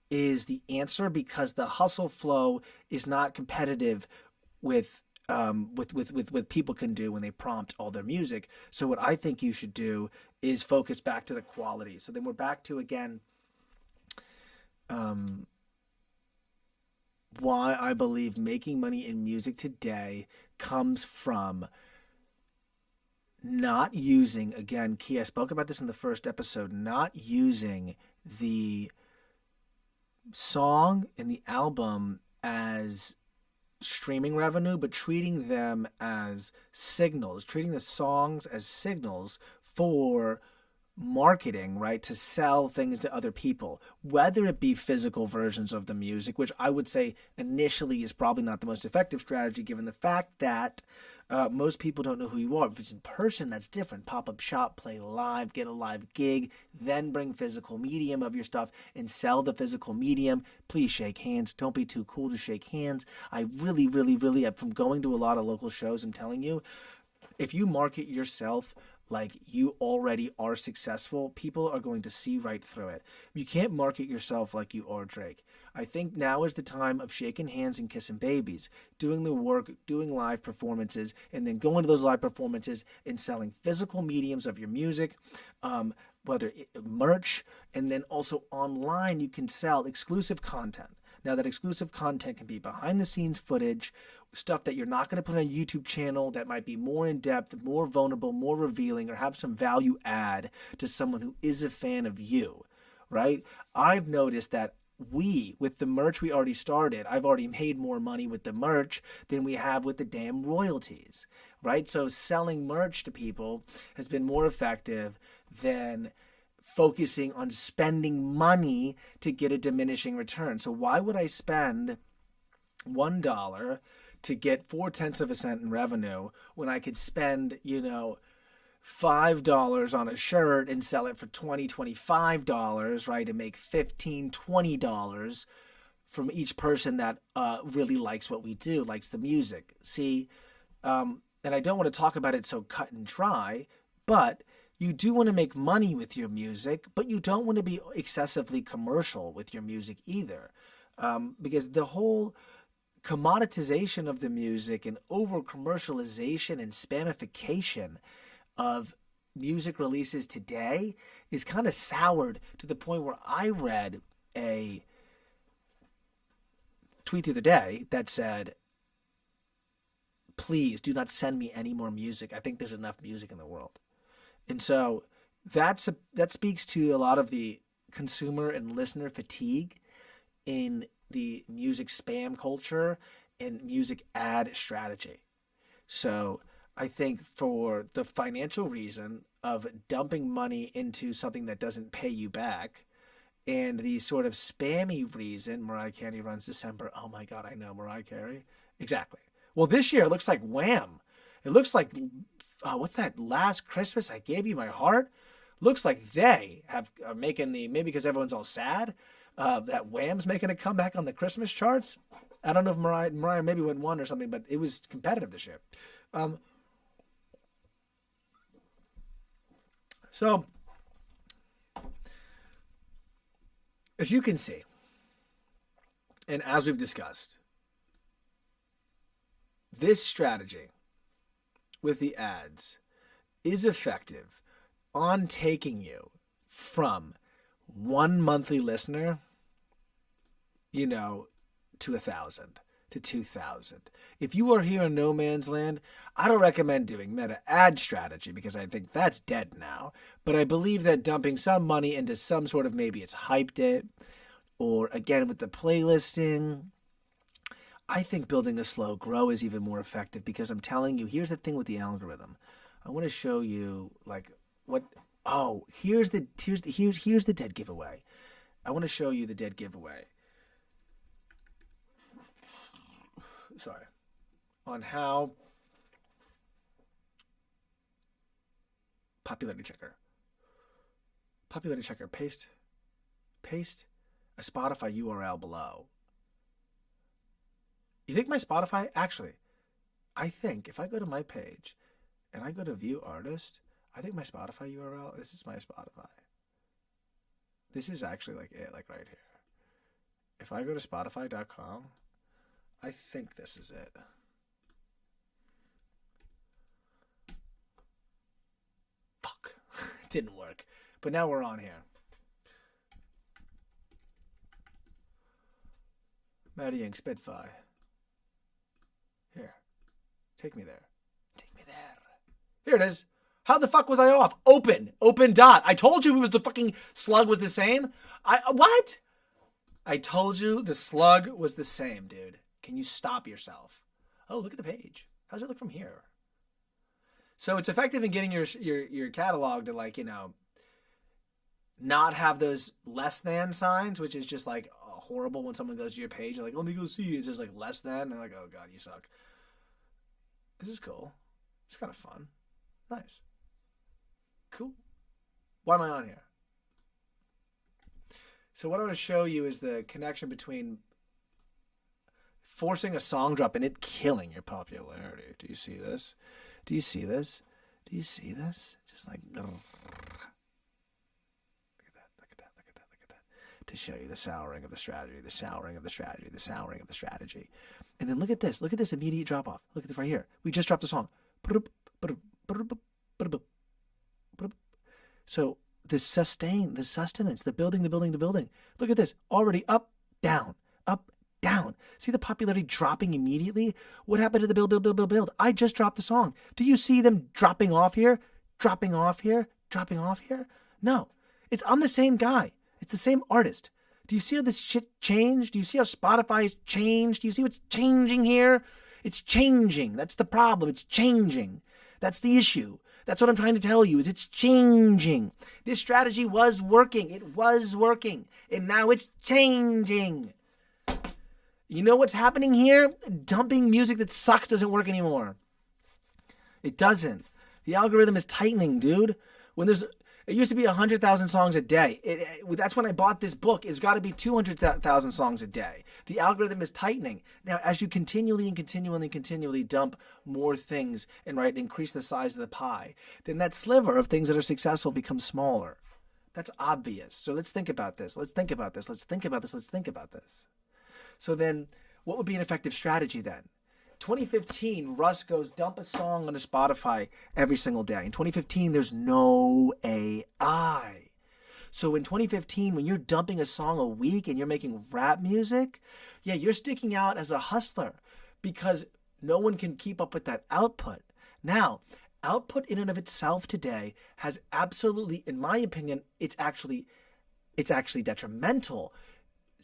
is the answer because the hustle flow is not competitive with people can do when they prompt all their music. So what I think you should do is focus back to the quality. So then we're back to, again, why I believe making money in music today comes from not using, again, key, I spoke about this in the first episode, not using the song and the album as streaming revenue, but treating them as signals, treating the songs as signals for marketing, right? To sell things to other people, whether it be physical versions of the music, which I would say initially is probably not the most effective strategy, given the fact that most people don't know who you are. If it's in person, that's different. Pop-up shop, play live, get a live gig, then bring physical medium of your stuff and sell the physical medium. Please shake hands. Don't be too cool to shake hands. I really, really, really, from going to a lot of local shows, I'm telling you, if you market yourself like you already are successful, people are going to see right through it. You can't market yourself like you are Drake. I think now is the time of shaking hands and kissing babies, doing the work, doing live performances, and then going to those live performances and selling physical mediums of your music, whether merch, and then also online you can sell exclusive content. Now, that exclusive content can be behind-the-scenes footage, stuff that you're not going to put on a YouTube channel that might be more in-depth, more vulnerable, more revealing, or have some value add to someone who is a fan of you, right? I've noticed that with the merch we already started, I've already made more money with the merch than we have with the damn royalties, right? So selling merch to people has been more effective than focusing on spending money to get a diminishing return. So why would I spend $1 to get 0.4 of a cent in revenue when I could spend, $5 on a shirt and sell it for $20, $25, right? And make $15, $20 from each person that really likes what we do, likes the music. See, and I don't want to talk about it so cut and dry, but you do want to make money with your music, but you don't want to be excessively commercial with your music either. Because the whole commoditization of the music and over commercialization and spamification of music releases today is kind of soured to the point where I read a tweet the other day that said, please do not send me any more music. I think there's enough music in the world. And so that speaks to a lot of the consumer and listener fatigue in the music spam culture and music ad strategy. So I think for the financial reason of dumping money into something that doesn't pay you back, and the sort of spammy reason, Mariah Carey runs December. Oh my God, I know Mariah Carey. Exactly. Well, this year it looks like Wham. It looks like, what's that, Last Christmas I Gave You My Heart? Looks like they are making maybe because everyone's all sad, that Wham's making a comeback on the Christmas charts. I don't know if Mariah maybe won or something, but it was competitive this year. So, as you can see, and as we've discussed, this strategy with the ads is effective on taking you from one monthly listener, to 1,000, to 2,000. If you are here in no man's land, I don't recommend doing meta ad strategy because I think that's dead now. But I believe that dumping some money into some sort of, maybe it's Hyped It, or again with the playlisting, I think building a slow grow is even more effective because I'm telling you, here's the thing with the algorithm. I want to show you here's the dead giveaway. I want to show you the dead giveaway. Sorry. On how popularity checker, paste a Spotify URL below. You think my Spotify, actually, I think if I go to my page and I go to view artist, I think my Spotify URL, this is my Spotify. This is actually like it, like right here. If I go to Spotify.com, I think this is it. Fuck. It didn't work. But now we're on here. MattyInk Spitfire. Here. Take me there. Take me there. Here it is. How the fuck was I off? Open dot. I told you it was the fucking slug was the same. What? I told you the slug was the same, dude. Can you stop yourself? Oh, look at the page. How's it look from here? So it's effective in getting your catalog to, like, not have those less than signs, which is just like horrible when someone goes to your page. They're like, let me go see. It's just like less than. And they're like, oh God, you suck. This is cool. It's kind of fun. Nice. Cool. Why am I on here? So what I want to show you is the connection between forcing a song drop and it killing your popularity. Do you see this? Do you see this? Do you see this? Just like, look at that, look at that, look at that, look at that. To show you the souring of the strategy, the souring of the strategy, the souring of the strategy. And then look at this immediate drop off. Look at this right here. We just dropped a song. So the sustenance, the building. Look at this. Already up, down, up, down. See the popularity dropping immediately? What happened to the build? I just dropped the song. Do you see them dropping off here? Dropping off here? Dropping off here? No. I'm the same guy. It's the same artist. Do you see how this shit changed? Do you see how Spotify's changed? Do you see what's changing here? It's changing. That's the problem. It's changing. That's the issue. That's what I'm trying to tell you, is it's changing. This strategy was working. It was working. And now it's changing. You know what's happening here? Dumping music that sucks doesn't work anymore. It doesn't. The algorithm is tightening, dude. It used to be 100,000 songs a day. That's when I bought this book. It's got to be 200,000 songs a day. The algorithm is tightening. Now, as you continually dump more things and increase the size of the pie, then that sliver of things that are successful becomes smaller. That's obvious. So let's think about this. Let's think about this. So then, what would be an effective strategy then? 2015, Russ goes dump a song onto Spotify every single day. In 2015, there's no AI. So in 2015, when you're dumping a song a week and you're making rap music, you're sticking out as a hustler because no one can keep up with that output. Now, output in and of itself today has absolutely, in my opinion, it's actually detrimental.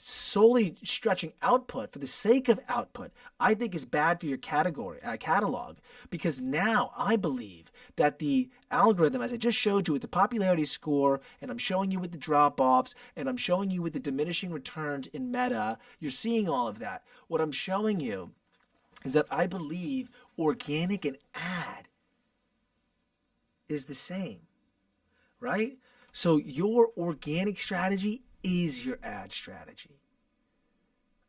Solely stretching output for the sake of output, I think is bad for your catalog, because now I believe that the algorithm, as I just showed you with the popularity score, and I'm showing you with the drop-offs, and I'm showing you with the diminishing returns in Meta, you're seeing all of that. What I'm showing you is that I believe organic and ad is the same, right? So your organic strategy is your ad strategy.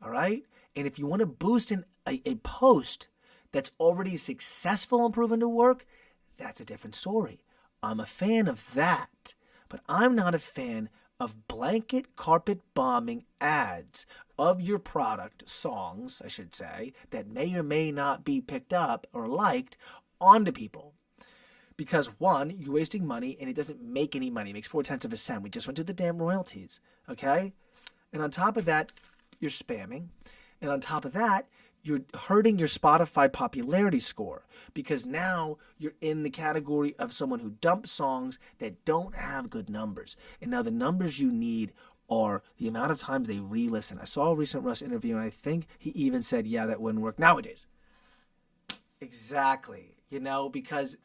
All right? And if you want to boost a post that's already successful and proven to work, that's a different story. I'm a fan of that. But I'm not a fan of blanket carpet bombing ads of your product, songs, I should say, that may or may not be picked up or liked onto people. Because one, you're wasting money and it doesn't make any money. It makes 0.4 of a cent. We just went to the damn royalties. Okay? And on top of that, you're spamming. And on top of that, you're hurting your Spotify popularity score. Because now you're in the category of someone who dumps songs that don't have good numbers. And now the numbers you need are the amount of times they re-listen. I saw a recent Russ interview and I think he even said, that wouldn't work nowadays. Exactly. Because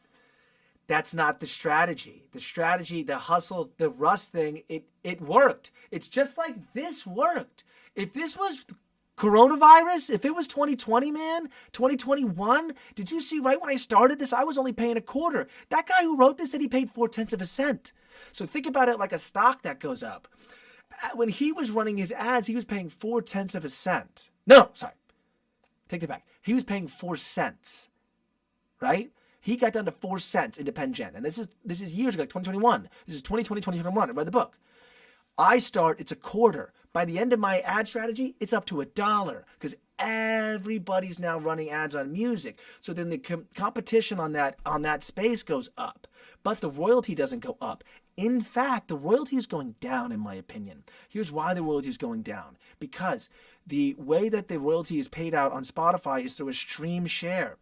that's not the strategy. The strategy, the hustle, the Russ thing, it worked. It's just like this worked. If this was coronavirus, if it was 2020, man, 2021, did you see right when I started this, I was only paying $0.25. That guy who wrote this said he paid 0.4 of a cent. So think about it like a stock that goes up. When he was running his ads, he was paying 0.4 of a cent. No, sorry. Take that back. He was paying 4 cents, right? He got down to 4 cents into Pen Gen. And this is years ago, like 2021. This is 2020, 2021. I read the book. It's a quarter. By the end of my ad strategy, it's up to $1 because everybody's now running ads on music. So then the competition on that space goes up. But the royalty doesn't go up. In fact, the royalty is going down, in my opinion. Here's why the royalty is going down. Because the way that the royalty is paid out on Spotify is through a stream share.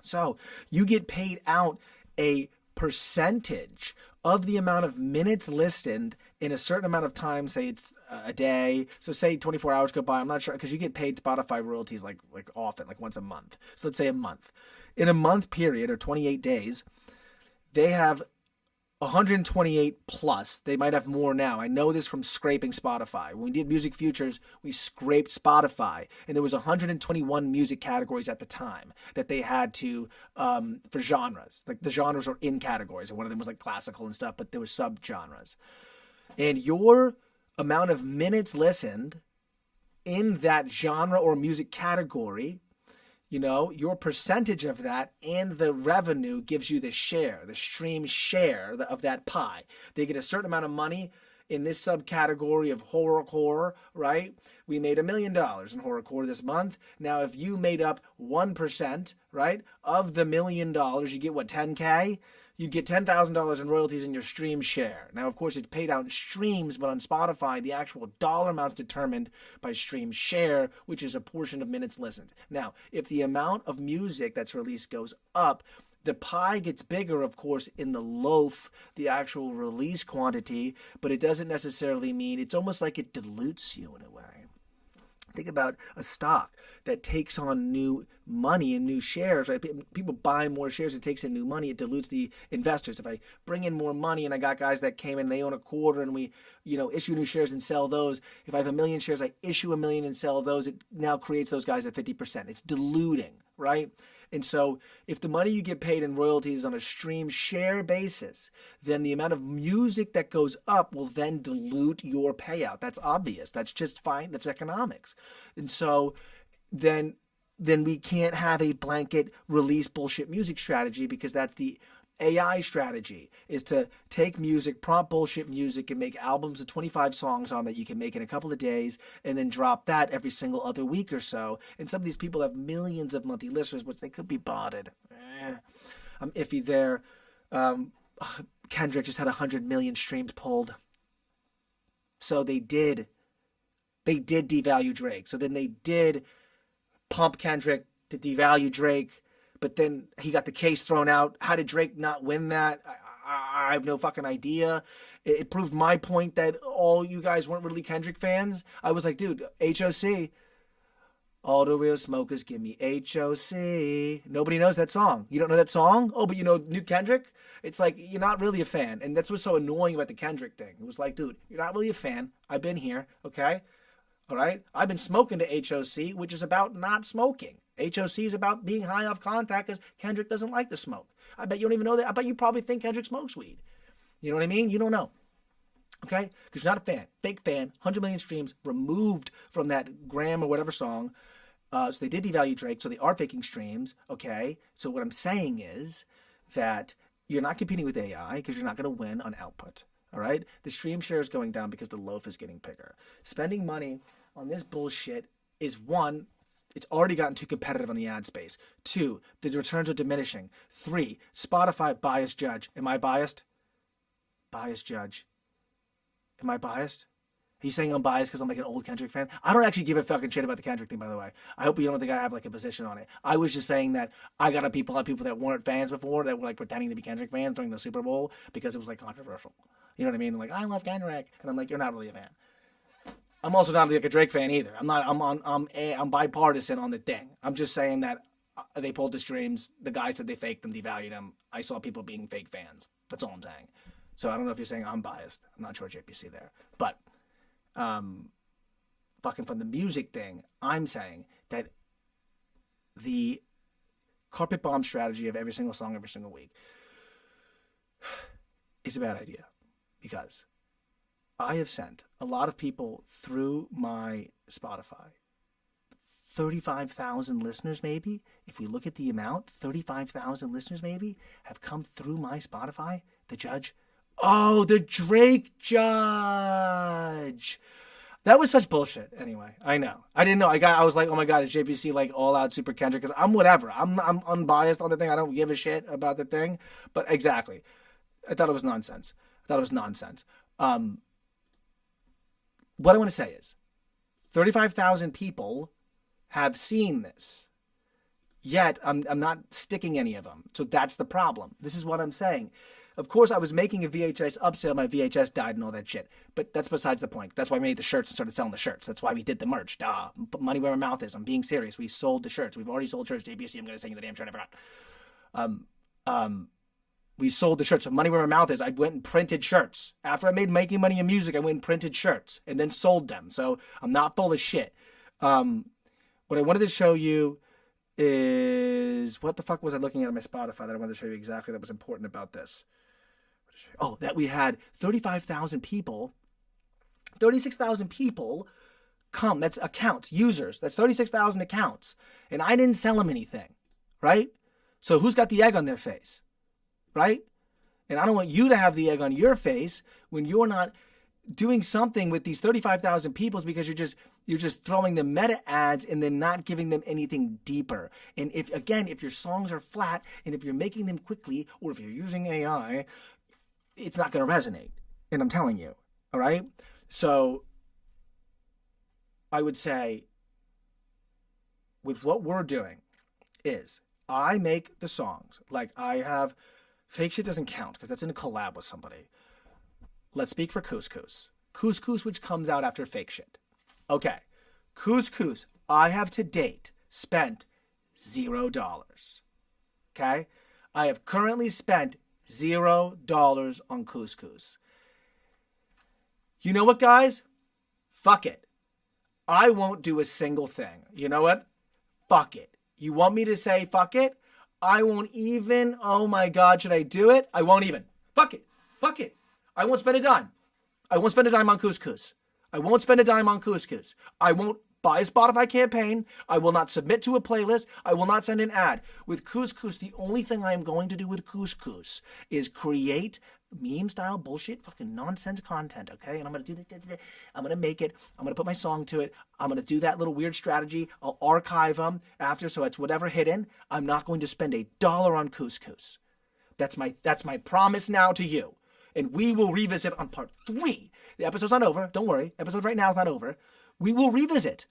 So you get paid out a percentage of the amount of minutes listened in a certain amount of time, say it's a day. So say 24 hours go by. I'm not sure because you get paid Spotify royalties like often, like once a month. So let's say a month. In a month period or 28 days, they have 128 plus. They might have more now. I know this from scraping Spotify. When we did Music Futures, we scraped Spotify, and there was 121 music categories at the time that they had to for genres. Like the genres are in categories, and one of them was like classical and stuff, but there were sub-genres. And your amount of minutes listened in that genre or music category, you know, your percentage of that and the revenue gives you the share, the stream share of that pie. They get a certain amount of money in this subcategory of horrorcore, right? We made $1 million in horrorcore this month. Now, if you made up 1%, right, of the $1 million, you get what, 10K? You'd get $10,000 in royalties in your stream share. Now, of course, it's paid out in streams, but on Spotify, the actual dollar amount's determined by stream share, which is a portion of minutes listened. Now, if the amount of music that's released goes up, the pie gets bigger, of course, in the loaf, the actual release quantity, but it doesn't necessarily mean, it's almost like it dilutes you in a way. Think about a stock that takes on new money and new shares, right? People buy more shares, it takes in new money, it dilutes the investors. If I bring in more money and I got guys that came in, they own a quarter and we, you know, issue new shares and sell those. If I have 1 million shares, I issue 1 million and sell those, it now creates those guys at 50%. It's diluting, right? And so if the money you get paid in royalties is on a stream share basis, then the amount of music that goes up will then dilute your payout. That's obvious. That's just fine. That's economics. And so then we can't have a blanket release bullshit music strategy, because that's the AI strategy, is to take music, prompt bullshit music, and make albums of 25 songs on that you can make in a couple of days, and then drop that every single other week or so. And some of these people have millions of monthly listeners, which they could be botted. I'm iffy there. Kendrick just had 100 million streams pulled. So they did devalue Drake. So then they did pump Kendrick to devalue Drake. But then he got the case thrown out. How did Drake not win that? I have no fucking idea. It proved my point that all you guys weren't really Kendrick fans. I was like, dude, HOC. All the real smokers give me HOC. Nobody knows that song. You don't know that song? Oh, but you know new Kendrick? It's like, you're not really a fan. And that's what's so annoying about the Kendrick thing. It was like, dude, you're not really a fan. I've been here, okay? All right? I've been smoking to HOC, which is about not smoking. HOC is about being high off contact because Kendrick doesn't like to smoke. I bet you don't even know that. I bet you probably think Kendrick smokes weed. You know what I mean? You don't know. Okay? Because you're not a fan. Fake fan. 100 million streams removed from that gram or whatever song. So they did devalue Drake, so they are faking streams. Okay? So what I'm saying is that you're not competing with AI because you're not going to win on output. All right? The stream share is going down because the loaf is getting bigger. Spending money on this bullshit is, one, it's already gotten too competitive on the ad space. 2, the returns are diminishing. 3, Spotify biased judge. Am I biased? Biased judge. Am I biased? Are you saying I'm biased because I'm like an old Kendrick fan? I don't actually give a fucking shit about the Kendrick thing, by the way. I hope you don't think I have like a position on it. I was just saying that I got a lot of people that weren't fans before that were like pretending to be Kendrick fans during the Super Bowl because it was like controversial. You know what I mean? They're like, I love Kendrick. And I'm like, you're not really a fan. I'm also not like a Drake fan either. I'm bipartisan on the thing. I'm just saying that they pulled the streams. The guy said they faked them, devalued them. I saw people being fake fans. That's all I'm saying. So I don't know if you're saying I'm biased. I'm not sure JPC there. But fucking from the music thing, I'm saying that the carpet bomb strategy of every single song, every single week is a bad idea. Because I have sent a lot of people through my Spotify. 35,000 listeners maybe, if we look at the amount, 35,000 listeners maybe have come through my Spotify. The judge. Oh, the Drake judge. That was such bullshit. Anyway, I know. I didn't know. I was like, oh my God, is JPC like all out super Kendrick? Because I'm whatever. I'm unbiased on the thing. I don't give a shit about the thing. But exactly. I thought it was nonsense. What I want to say is 35,000 people have seen this, yet I'm not sticking any of them. So that's the problem. This is what I'm saying. Of course, I was making a VHS upsale. My VHS died and all that shit. But that's besides the point. That's why we made the shirts and started selling the shirts. That's why we did the merch. Duh. Put money where my mouth is. I'm being serious. We sold the shirts. We've already sold shirts. JBC, I'm going to sing the damn shirt. I forgot. We sold the shirts. So money where my mouth is. I went and printed shirts. After I made Making Money in Music, I went and printed shirts and then sold them. So I'm not full of shit. What I wanted to show you is, what the fuck was I looking at on my Spotify that I wanted to show you exactly that was important about this? Oh, that we had 35,000 people, 36,000 people come. That's accounts, users. That's 36,000 accounts. And I didn't sell them anything, right? So who's got the egg on their face, right? And I don't want you to have the egg on your face when you're not doing something with these 35,000 people, because you're just throwing them meta ads and then not giving them anything deeper. And if your songs are flat and if you're making them quickly, or if you're using AI, it's not going to resonate. And I'm telling you, all right? So I would say with what we're doing is I make the songs. Like I have, Fake Shit doesn't count because that's in a collab with somebody. Let's speak for Couscous. Couscous, which comes out after Fake Shit. Okay. Couscous, I have to date spent $0. Okay? I have currently spent $0 on Couscous. You know what, guys? Fuck it. I won't do a single thing. You know what? Fuck it. You want me to say fuck it? I won't even. Oh my God, should I do it? I won't even. Fuck it. Fuck it. I won't spend a dime. I won't spend a dime on Couscous. I won't spend a dime on Couscous. I won't buy a Spotify campaign. I will not submit to a playlist. I will not send an ad. With Couscous, the only thing I am going to do with Couscous is create meme-style bullshit, fucking nonsense content, okay? And I'm going to do this. I'm going to make it. I'm going to put my song to it. I'm going to do that little weird strategy. I'll archive them after, so it's whatever hidden. I'm not going to spend $1 on Couscous. That's my promise now to you. And we will revisit on part 3. The episode's not over. Don't worry. Episode right now is not over. We will revisit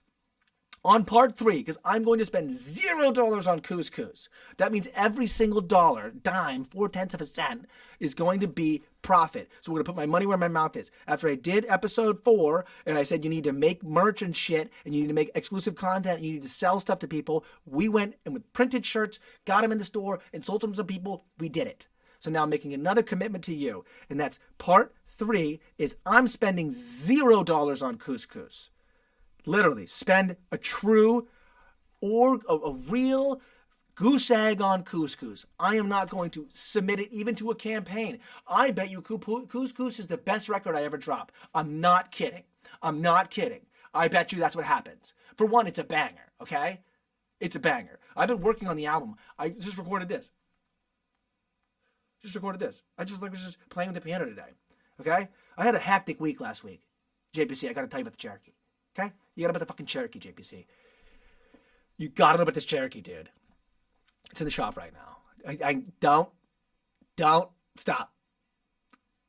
on part 3 because I'm going to spend $0 on Couscous. That means every single dollar, dime, 0.4 of a cent is going to be profit. So we're going to put my money where my mouth is. After I did episode 4 and I said you need to make merch and shit and you need to make exclusive content and you need to sell stuff to people, we went and with printed shirts, got them in the store and sold them to some people. We did it. So now I'm making another commitment to you, and that's part 3 is I'm spending $0 on Couscous. Literally, spend a true or a real goose egg on Couscous. I am not going to submit it even to a campaign. I bet you Couscous is the best record I ever dropped. I'm not kidding. I'm not kidding. I bet you that's what happens. For one, it's a banger, okay? It's a banger. I've been working on the album. I just recorded this. I was just playing with the piano today. Okay? I had a hectic week last week. JPC, I gotta tell you about the Cherokee. Okay? You gotta know about the fucking Cherokee, JPC. You gotta know about this Cherokee, dude. It's in the shop right now. I don't stop.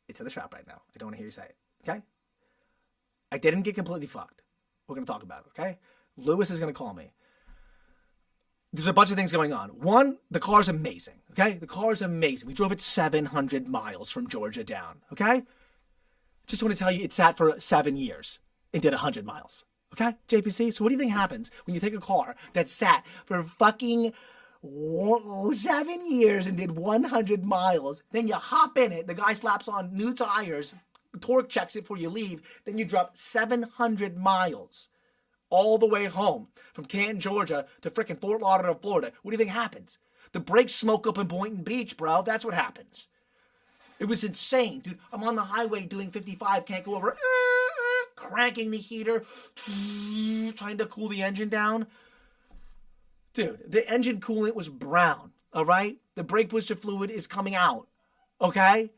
It's in the shop right now. I don't want to hear you say it. Okay? I didn't get completely fucked. We're gonna talk about it, okay? Lewis is gonna call me. There's a bunch of things going on. One, the car's amazing, okay? The car's amazing. We drove it 700 miles from Georgia down, okay? Just want to tell you it sat for 7 years and did 100 miles, okay, JPC? So what do you think happens when you take a car that sat for fucking 7 years and did 100 miles, then you hop in it, the guy slaps on new tires, torque checks it before you leave, then you drop 700 miles all the way home from Canton, Georgia to frickin' Fort Lauderdale, Florida. What do you think happens? The brakes smoke up in Boynton Beach, bro. That's what happens. It was insane, dude. I'm on the highway doing 55, can't go over, cranking the heater, trying to cool the engine down. Dude, the engine coolant was brown, all right? The brake booster fluid is coming out, okay?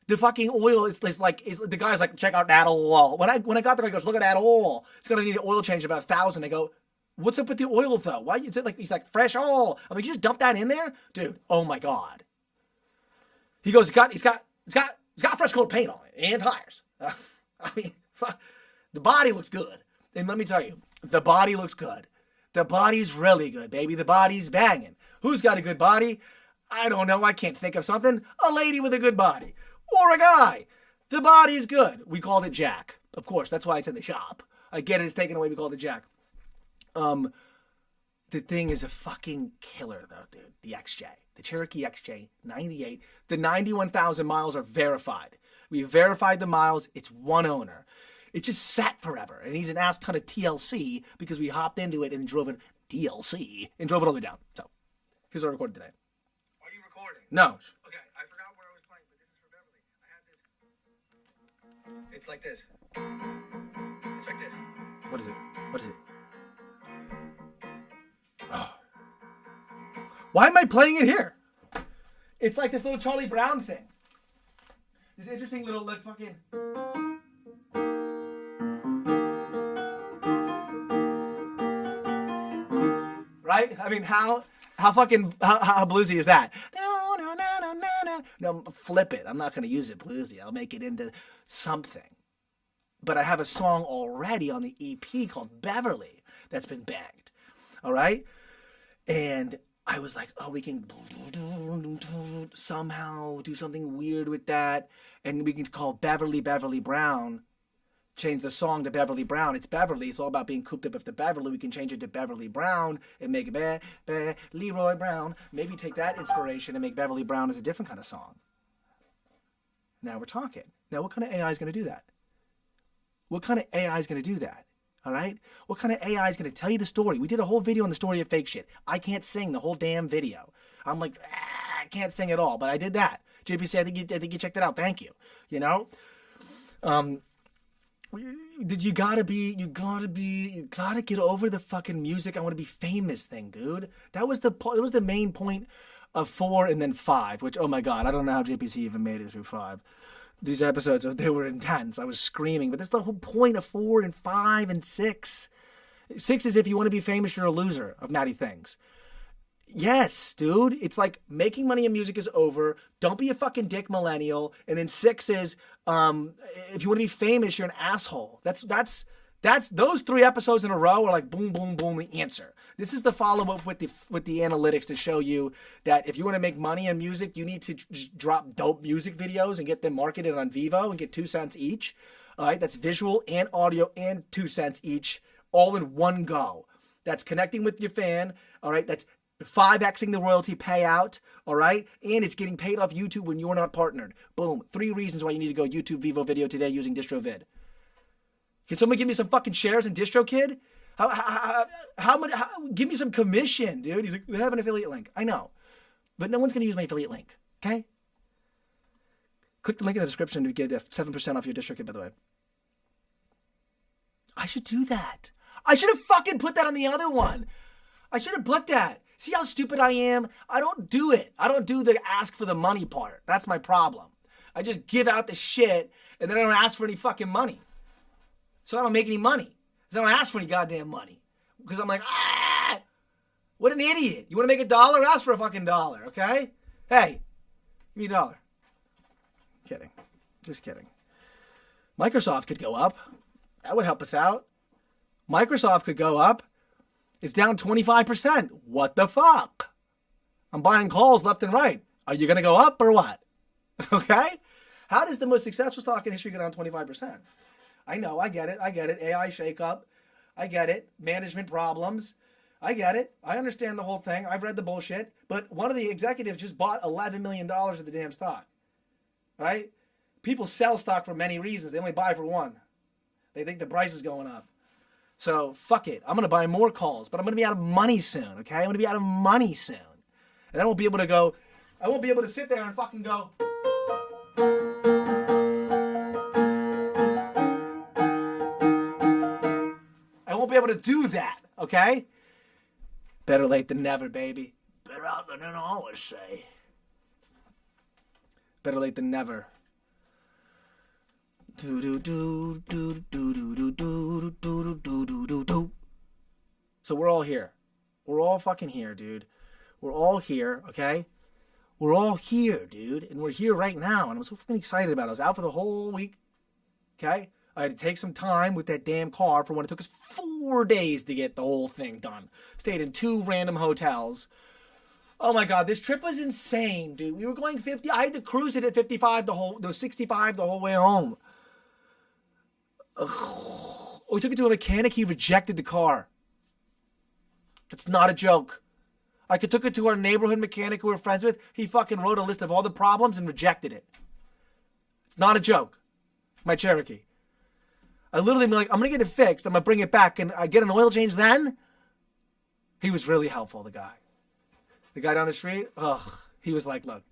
The fucking oil is like the guy's like, check out that oil. When I got there, he goes, look at that oil. It's gonna need an oil change about 1,000. I go, what's up with the oil though? Why is it like he's like fresh oil? I'm like, you just dump that in there, dude. Oh my god. He goes, he's got fresh coat paint on it and tires. I mean, the body looks good. And let me tell you, the body looks good. The body's really good, baby. The body's banging. Who's got a good body? I don't know. I can't think of something. A lady with a good body. Or a guy. The body's good. We called it Jack. Of course, that's why it's in the shop. I get it. It's taken away. We called it Jack. The thing is a fucking killer, though, dude. The XJ. The Cherokee XJ 98. The 91,000 miles are verified. We verified the miles. It's one owner. It just sat forever. And he's an ass ton of TLC because we hopped into it and drove it DLC and drove it all the way down. So here's what I recorded today. Are you recording? No. Okay, I forgot where I was playing, but this is for Beverly. I had this. It's like this. It's like this. What is it? What is it? Oh. Why am I playing it here? It's like this little Charlie Brown thing. This interesting little like fucking. Right? I mean, how bluesy is that? No, flip it. I'm not going to use it bluesy. I'll make it into something. But I have a song already on the EP called Beverly that's been banged. All right? And I was like, oh, we can somehow do something weird with that. And we can call Beverly Brown. Change the song to Beverly Brown. It's Beverly. It's all about being cooped up with the Beverly. We can change it to Beverly Brown and make it Leroy Brown. Maybe take that inspiration and make Beverly Brown as a different kind of song. Now we're talking. Now what kind of AI is going to do that? What kind of AI is going to do that? All right? What kind of AI is going to tell you the story? We did a whole video on the story of fake shit. I can't sing the whole damn video. I'm like, I can't sing at all, but I did that. JPC, I think you checked it out. Thank you. You know? You gotta get over the fucking music. I want to be famous thing, dude. That was the main point of 4 and then 5, which, oh my God, I don't know how JPC even made it through 5. These episodes, they were intense. I was screaming, but that's the whole point of 4 and 5 and 6. 6 is if you want to be famous, you're a loser of MattyTHINKS. Yes, dude. It's like making money in music is over. Don't be a fucking dick millennial. And then 6 is if you want to be famous, you're an asshole. That's those 3 episodes in a row are like boom, boom, boom, the answer. This is the follow-up with the analytics to show you that if you want to make money in music, you need to just drop dope music videos and get them marketed on Vivo and get 2 cents each. All right, that's visual and audio and 2 cents each, all in one go. That's connecting with your fan. All right, that's 5xing the royalty payout, all right? And it's getting paid off YouTube when you're not partnered. Boom. 3 reasons why you need to go YouTube Vivo Video today using DistroVid. Can someone give me some fucking shares in DistroKid? How much? Give me some commission, dude. He's like, we have an affiliate link. I know. But no one's going to use my affiliate link, okay? Click the link in the description to get 7% off your DistroKid, by the way. I should do that. I should have fucking put that on the other one. I should have put that. See how stupid I am? I don't do it. I don't do the ask for the money part. That's my problem. I just give out the shit and then I don't ask for any fucking money. So I don't make any money. So I don't ask for any goddamn money. Because I'm like, what an idiot. You want to make $1? Ask for a fucking $1, okay? Hey, give me $1. Kidding. Just kidding. Microsoft could go up. That would help us out. Microsoft could go up. It's down 25%. What the fuck? I'm buying calls left and right. Are you going to go up or what? Okay? How does the most successful stock in history go down 25%? I know. I get it. AI shakeup. I get it. Management problems. I get it. I understand the whole thing. I've read the bullshit. But one of the executives just bought $11 million of the damn stock. Right? People sell stock for many reasons. They only buy for one. They think the price is going up. So, fuck it. I'm going to buy more calls, but I'm going to be out of money soon, okay? I'm going to be out of money soon. And I won't be able to sit there and fucking go. I won't be able to do that, okay? Better late than never, baby. Better out than I always say. Better late than never. So we're all here. We're all fucking here, dude. We're all here, okay? We're all here, dude. And we're here right now. And I'm so fucking excited about it. I was out for the whole week, okay? I had to take some time with that damn car for when it took us 4 days to get the whole thing done. Stayed in 2 random hotels. Oh my God, this trip was insane, dude. We were going 50. I had to cruise it at 55 65 the whole way home. Ugh. We took it to a mechanic. He rejected the car. It's not a joke. I took it to our neighborhood mechanic who we're friends with. He fucking wrote a list of all the problems and rejected it. It's not a joke. My Cherokee. I literally been like, I'm going to get it fixed. I'm going to bring it back and I get an oil change then. He was really helpful, the guy. The guy down the street, he was like, look.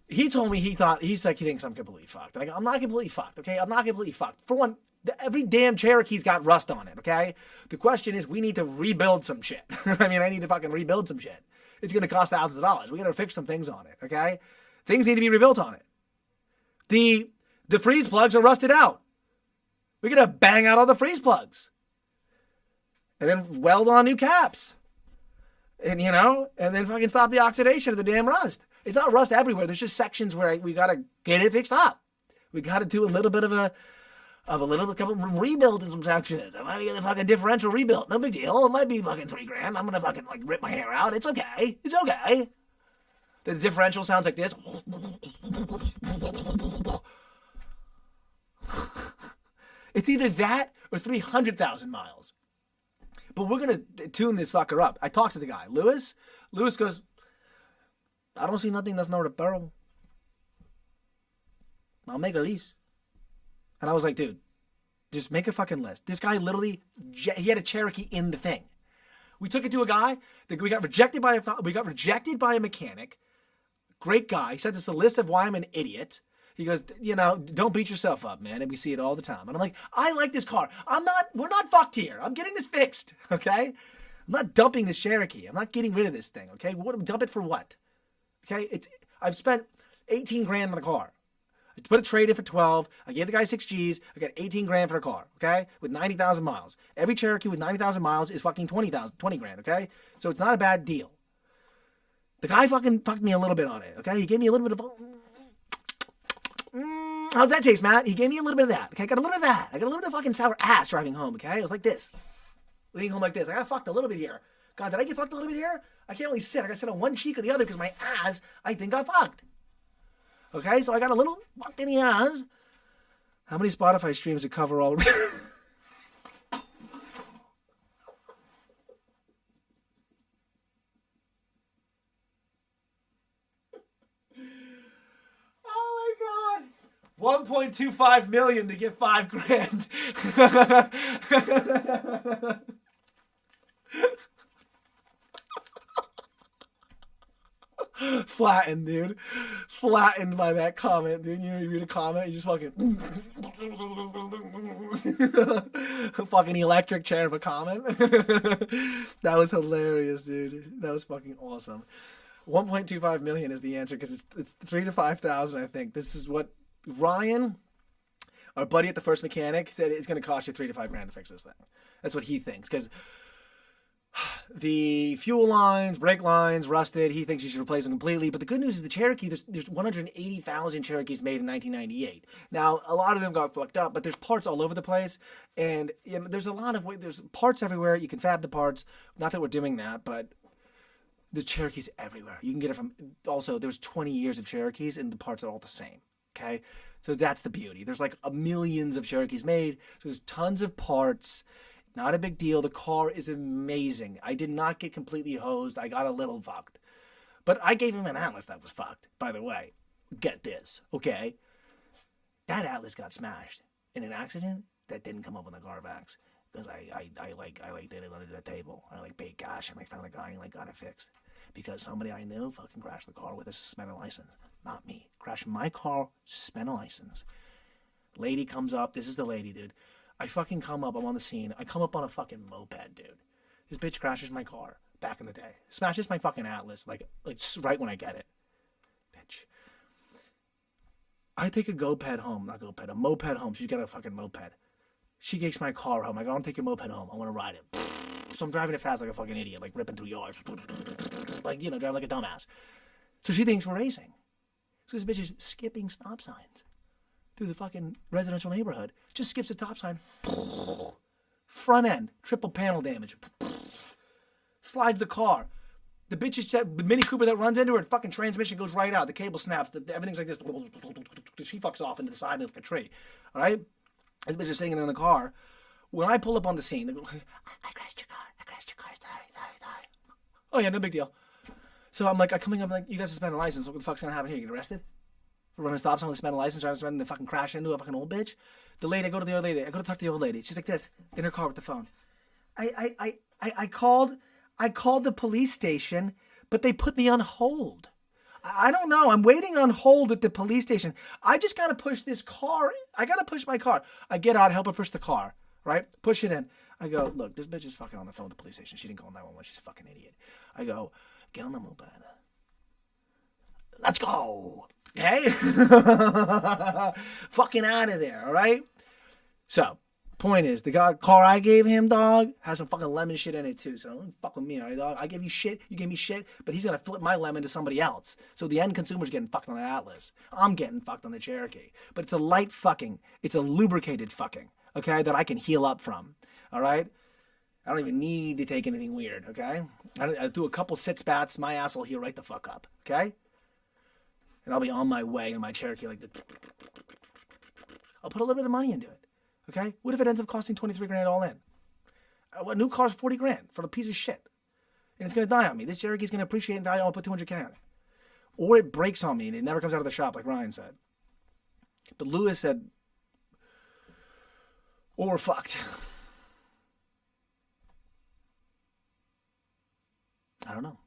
He told me he thinks I'm completely fucked. And I go, I'm not completely fucked, okay? I'm not completely fucked. For one, every damn Cherokee's got rust on it, okay? The question is, we need to rebuild some shit. I mean, I need to fucking rebuild some shit. It's going to cost thousands of dollars. We got to fix some things on it, okay? Things need to be rebuilt on it. The freeze plugs are rusted out. We got to bang out all the freeze plugs. And then weld on new caps. And, and then fucking stop the oxidation of the damn rust. It's not rust everywhere. There's just sections where we got to get it fixed up. We got to do a little bit of a couple rebuild in some sections. I might get a fucking differential rebuilt. No big deal. It might be fucking $3,000. I'm going to fucking rip my hair out. It's okay. It's okay. The differential sounds like this. It's either that or 300,000 miles. But we're going to tune this fucker up. I talked to the guy, Lewis. Lewis goes, I don't see nothing that's not repairable. I'll make a lease. And I was like, dude, just make a fucking list. This guy literally, he had a Cherokee in the thing. We took it to a guy. We got rejected by a mechanic. Great guy. He sent us a list of why I'm an idiot. He goes, don't beat yourself up, man. And we see it all the time. And I'm like, I like this car. We're not fucked here. I'm getting this fixed, okay? I'm not dumping this Cherokee. I'm not getting rid of this thing, okay? Dump it for what? Okay? I've spent $18,000 on the car. I put a trade in for 12. I gave the guy 6 G's. I got $18,000 for a car, okay? With 90,000 miles. Every Cherokee with 90,000 miles is fucking $20,000, okay? So it's not a bad deal. The guy fucking fucked me a little bit on it, okay? He gave me a little bit of... how's that taste, Matt? He gave me a little bit of that. Okay, I got a little bit of that. I got a little bit of fucking sour ass driving home, okay? It was like this. Leaning home like this. I got fucked a little bit here. God, did I get fucked a little bit here? I can't really sit. I got to sit on one cheek or the other because my ass, I think, got fucked. Okay, so I got a little fucked in the ass. How many Spotify streams to cover all... Oh my God. 1.25 million to get $5,000. Flattened, dude. Flattened by that comment, dude. You read a comment, you just fucking fucking electric chair of a comment. That was hilarious, dude. That was fucking awesome. 1.25 million is the answer because it's 3,000 to 5,000. I think this is what Ryan, our buddy at the first mechanic, said it's going to cost you $3,000 to $5,000 to fix this thing. That's what he thinks because the fuel lines, brake lines, rusted. He thinks you should replace them completely. But the good news is the Cherokee, there's 180,000 Cherokees made in 1998. Now, a lot of them got fucked up, but there's parts all over the place. And there's there's parts everywhere. You can fab the parts. Not that we're doing that, but the Cherokee's everywhere. You can get it from, also, there's 20 years of Cherokees and the parts are all the same. Okay? So that's the beauty. There's like millions of Cherokees made. So there's tons of parts. Not a big deal. The car is amazing. I did not get completely hosed. I got a little fucked. But I gave him an Atlas that was fucked, by the way. Get this, okay? That Atlas got smashed in an accident that didn't come up on the Carfax. Because I did it under the table. I paid cash and I found a guy and got it fixed. Because somebody I knew fucking crashed the car with a suspended license. Not me. Crashed my car, suspended license. Lady comes up. This is the lady, dude. I fucking come up. I'm on the scene. I come up on a fucking moped, dude. This bitch crashes my car back in the day. Smashes my fucking Atlas, like right when I get it. Bitch. I take a moped home. She's got a fucking moped. She takes my car home. I go, I want to take your moped home. I want to ride it. So I'm driving it fast like a fucking idiot, ripping through yards. Driving like a dumbass. So she thinks we're racing. So this bitch is skipping stop signs through the fucking residential neighborhood. Just skips a stop sign. Front end, triple panel damage. Slides the car. The bitch is the Mini Cooper that runs into her, fucking transmission goes right out. The cable snaps. Everything's like this. She fucks off into the side of a tree. All right? This bitch is sitting there in the car. When I pull up on the scene, they go, I crashed your car. Sorry. Oh, yeah, no big deal. So I'm like, I'm like, you guys suspend a license. What the fuck's going to happen here? You get arrested? For running stop sign with suspend a license, trying to suspend and fucking crash into a fucking old bitch? The lady, I go to the old lady. I go to talk to the old lady. She's like this, in her car with the phone. I called the police station, but they put me on hold. I don't know. I'm waiting on hold at the police station. I just got to push this car. I got to push my car. I get out, help her push the car, right? Push it in. I go, look, this bitch is fucking on the phone with the police station. She didn't call 911. She's a fucking idiot. I go, get on the moped. Let's go. Okay? Fucking out of there, all right? So, point is, the car I gave him, dog, has some fucking lemon shit in it too. So don't fuck with me, all right, dog? I gave you shit, you gave me shit, but he's gonna flip my lemon to somebody else. So the end consumer's getting fucked on the Atlas. I'm getting fucked on the Cherokee. But it's a light fucking. It's a lubricated fucking, okay, that I can heal up from, all right? I don't even need to take anything weird, okay? I do a couple sit spats, my ass will heal right the fuck up, okay? And I'll be on my way in my Cherokee like this. I'll put a little bit of money into it. Okay? What if it ends up costing 23 grand all in? A new car's 40 grand for a piece of shit. And it's going to die on me. This Cherokee's going to appreciate in value. I'll put 200K on it. Or it breaks on me and it never comes out of the shop like Ryan said. But Lewis said, well, we're fucked. I don't know.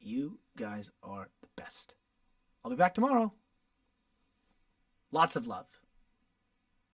You guys are the best. I'll be back tomorrow. Lots of love.